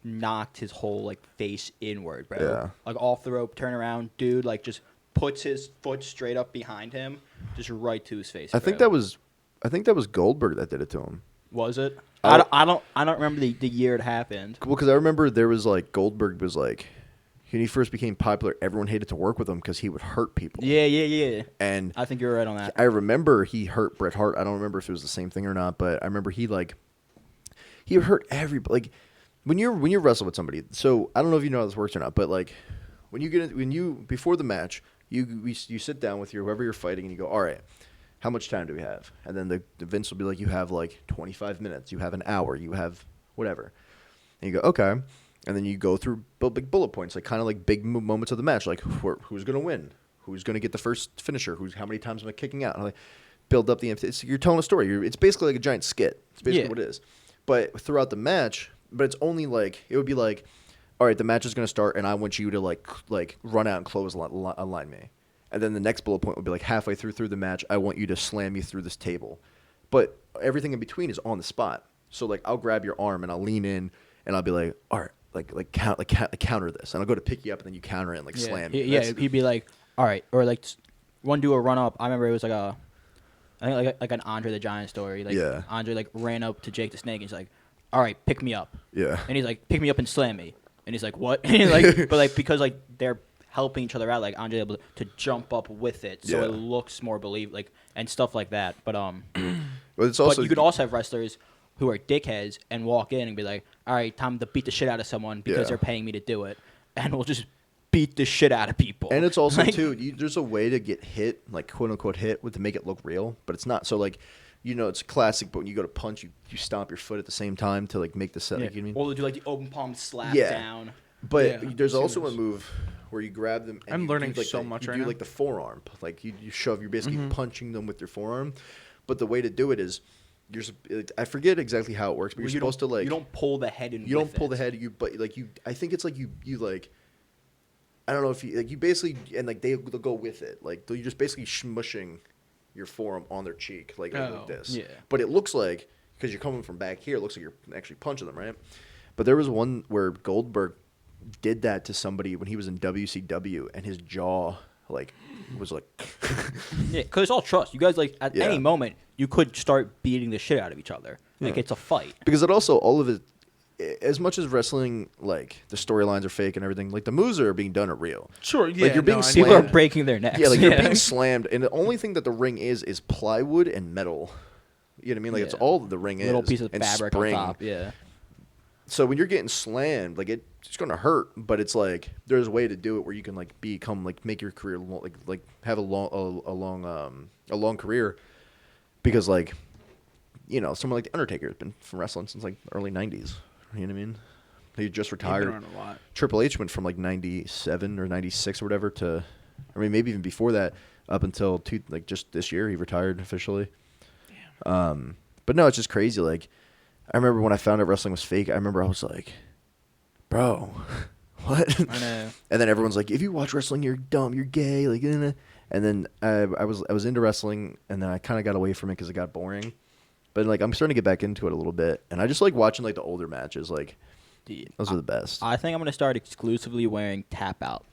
knocked his whole like face inward, bro. Yeah. Like off the rope, turn around, dude. Like just puts his foot straight up behind him, just right to his face. I think that was Goldberg that did it to him. Was it? I don't remember the year it happened. Well, because I remember there was like Goldberg was like, when he first became popular, everyone hated to work with him because he would hurt people. Yeah. And I think you're right on that. I remember he hurt Bret Hart. I don't remember if it was the same thing or not, but I remember he hurt everybody. Like when you wrestle with somebody. So I don't know if you know how this works or not, but like before the match, you sit down with whoever you're fighting, and you go, all right, how much time do we have? And then the Vince will be like, you have like 25 minutes, you have an hour, you have whatever. And you go, okay. And then you go through big bullet points, like kind of like big moments of the match, like who's going to win, who's going to get the first finisher, how many times am I kicking out? And like build up you're telling a story. It's basically like a giant skit. It's basically what it is. But throughout the match, it's only like, it would be like, all right, the match is going to start, and I want you to like run out and close align me. And then the next bullet point would be like halfway through the match, I want you to slam me through this table. But everything in between is on the spot. So like I'll grab your arm and I'll lean in and I'll be like, all right, like counter this, and I'll go to pick you up, and then you counter it and slam me. Yeah, he'd be like, all right, or like one do a run up. I remember it was I think like an Andre the Giant story. Like Andre like ran up to Jake the Snake and he's like, all right, pick me up. Yeah. And he's like, pick me up and slam me. And he's like, what? And he's like, but like because like they're helping each other out, like Andre able to jump up with it, so it looks more believable, like and stuff like that. But well, it's also but you could also have wrestlers who are dickheads and walk in and be like, all right, time to beat the shit out of someone because they're paying me to do it, and we'll just beat the shit out of people. And it's also too, there's a way to get hit, like quote unquote hit, to make it look real, but it's not. So like, it's classic. But when you go to punch, you stomp your foot at the same time to like make the set. Yeah. Like, you know what I mean? Or do like the open palm slap down. But there's also a move where you grab them. And I'm learning do, like, so much right now. You do now. like the forearm, like you shove. You're basically punching them with your forearm. But the way to do it is, I forget exactly how it works. But you're supposed to like. You don't pull the head in. You don't pull the head. I think it's like you like. I don't know if you basically and like they'll go with it. Like you're just basically smushing your forearm on their cheek like this. Yeah. But it looks like because you're coming from back here, it looks like you're actually punching them, right? But there was one where Goldberg did that to somebody when he was in WCW, and his jaw was like. Yeah, because it's all trust. You guys at any moment you could start beating the shit out of each other. Like it's a fight. Because it also all of it. As much as wrestling, like the storylines are fake and everything, like the moves are being done are real. Sure, yeah. Like you're being slammed. People are breaking their necks. Yeah, like you're being slammed, and the only thing that the ring is plywood and metal. You know what I mean? Like it's all the ring little is. Piece of and fabric spring. on top. Yeah. So when you're getting slammed, like it's gonna hurt, but it's like there's a way to do it where you can like become like make your career like have a long career, because like someone like the Undertaker has been from wrestling since like the early '90s. You know what I mean? He just retired. He's been around a lot. Triple H went from like 97 or 96 or whatever to, I mean, maybe even before that, up until just this year he retired officially. Damn. But no, it's just crazy. Like, I remember when I found out wrestling was fake. I remember I was like, bro, what? I know. And then everyone's like, if you watch wrestling, you're dumb, you're gay, like. And then I was into wrestling, and then I kind of got away from it because it got boring. But like I'm starting to get back into it a little bit, and I just like watching like the older matches. Like, those are the best. I think I'm gonna start exclusively wearing tap out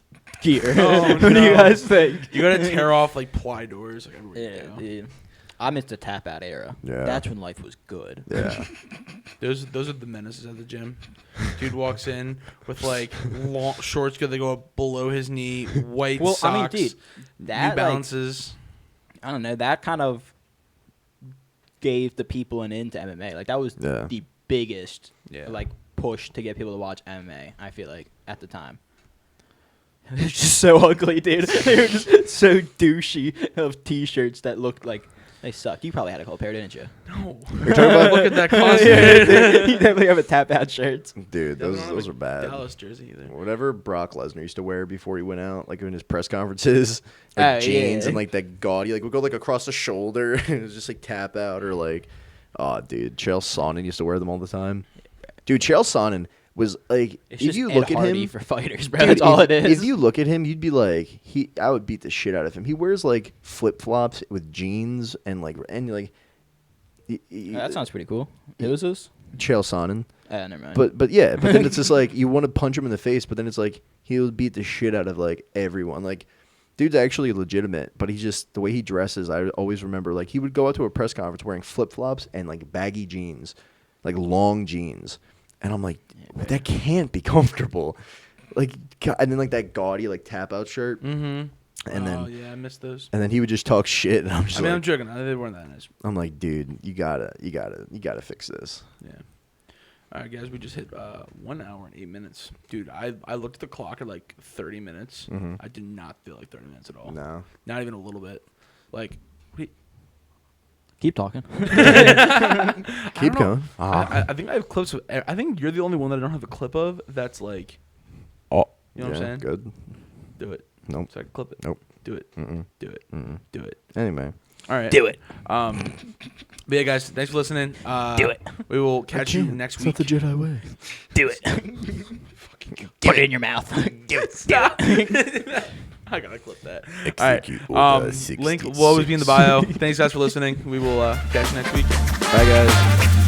gear. Oh, what do you guys think? You gotta tear off like ply doors. Like, everywhere dude. I missed the tap out era. Yeah. That's when life was good. Yeah. Those are the menaces at the gym. Dude walks in with like long shorts that go up below his knee, white socks. I mean, dude, that New Balances. I don't know. That kind of gave the people an into MMA. Like that was the biggest push to get people to watch MMA. I feel like at the time. It was just so ugly, dude. They were just so douchey of T-shirts that looked like they sucked. You probably had a cold pair, didn't you? No. You're talking about look at that costume. You definitely have a tap out shirts. Dude, those are bad. Dallas jersey either. Whatever Brock Lesnar used to wear before he went out, like in his press conferences, like jeans and like that gaudy, like would go like across the shoulder, and it was just like tap out or like, oh, dude, Chael Sonnen used to wear them all the time. Dude, Chael Sonnen was like, it's if you look at him for fighters, bro. Dude, that's all it is. If you look at him, you'd be like, I would beat the shit out of him. He wears like flip flops with jeans and like. That sounds pretty cool. Who is this? Chael Sonnen. Never mind. But then it's just like you want to punch him in the face, but then it's like he'll beat the shit out of like everyone. Like, dude's actually legitimate, but he's just the way he dresses. I always remember like he would go out to a press conference wearing flip flops and like baggy jeans, like long jeans, and I'm like, that can't be comfortable. Like, and then like that gaudy like tap out shirt. Mm-hmm. And then, I missed those. And then he would just talk shit, and I'm just I'm joking. They weren't that nice. I'm like, dude, you gotta fix this. Yeah. All right, guys, we just hit 1 hour and 8 minutes. Dude, I looked at the clock at like 30 minutes. Mm-hmm. I did not feel like 30 minutes at all. No. Not even a little bit. Like, keep talking. Keep going. I think I have clips of. I think you're the only one that I don't have a clip of. That's like. Oh. You know what I'm saying? Good. Do it. Nope. So I can clip it. Nope. Do it. Mm-mm. Do it. Mm-mm. Do it. Anyway. All right. Do it. But yeah, guys, thanks for listening. Do it. We will catch you next week. It's not the Jedi way. Do it. Put it in your mouth. Do it. Stop. I gotta clip that. All right. Link will always be in the bio. Thanks, guys, for listening. We will catch you next week. Bye, guys.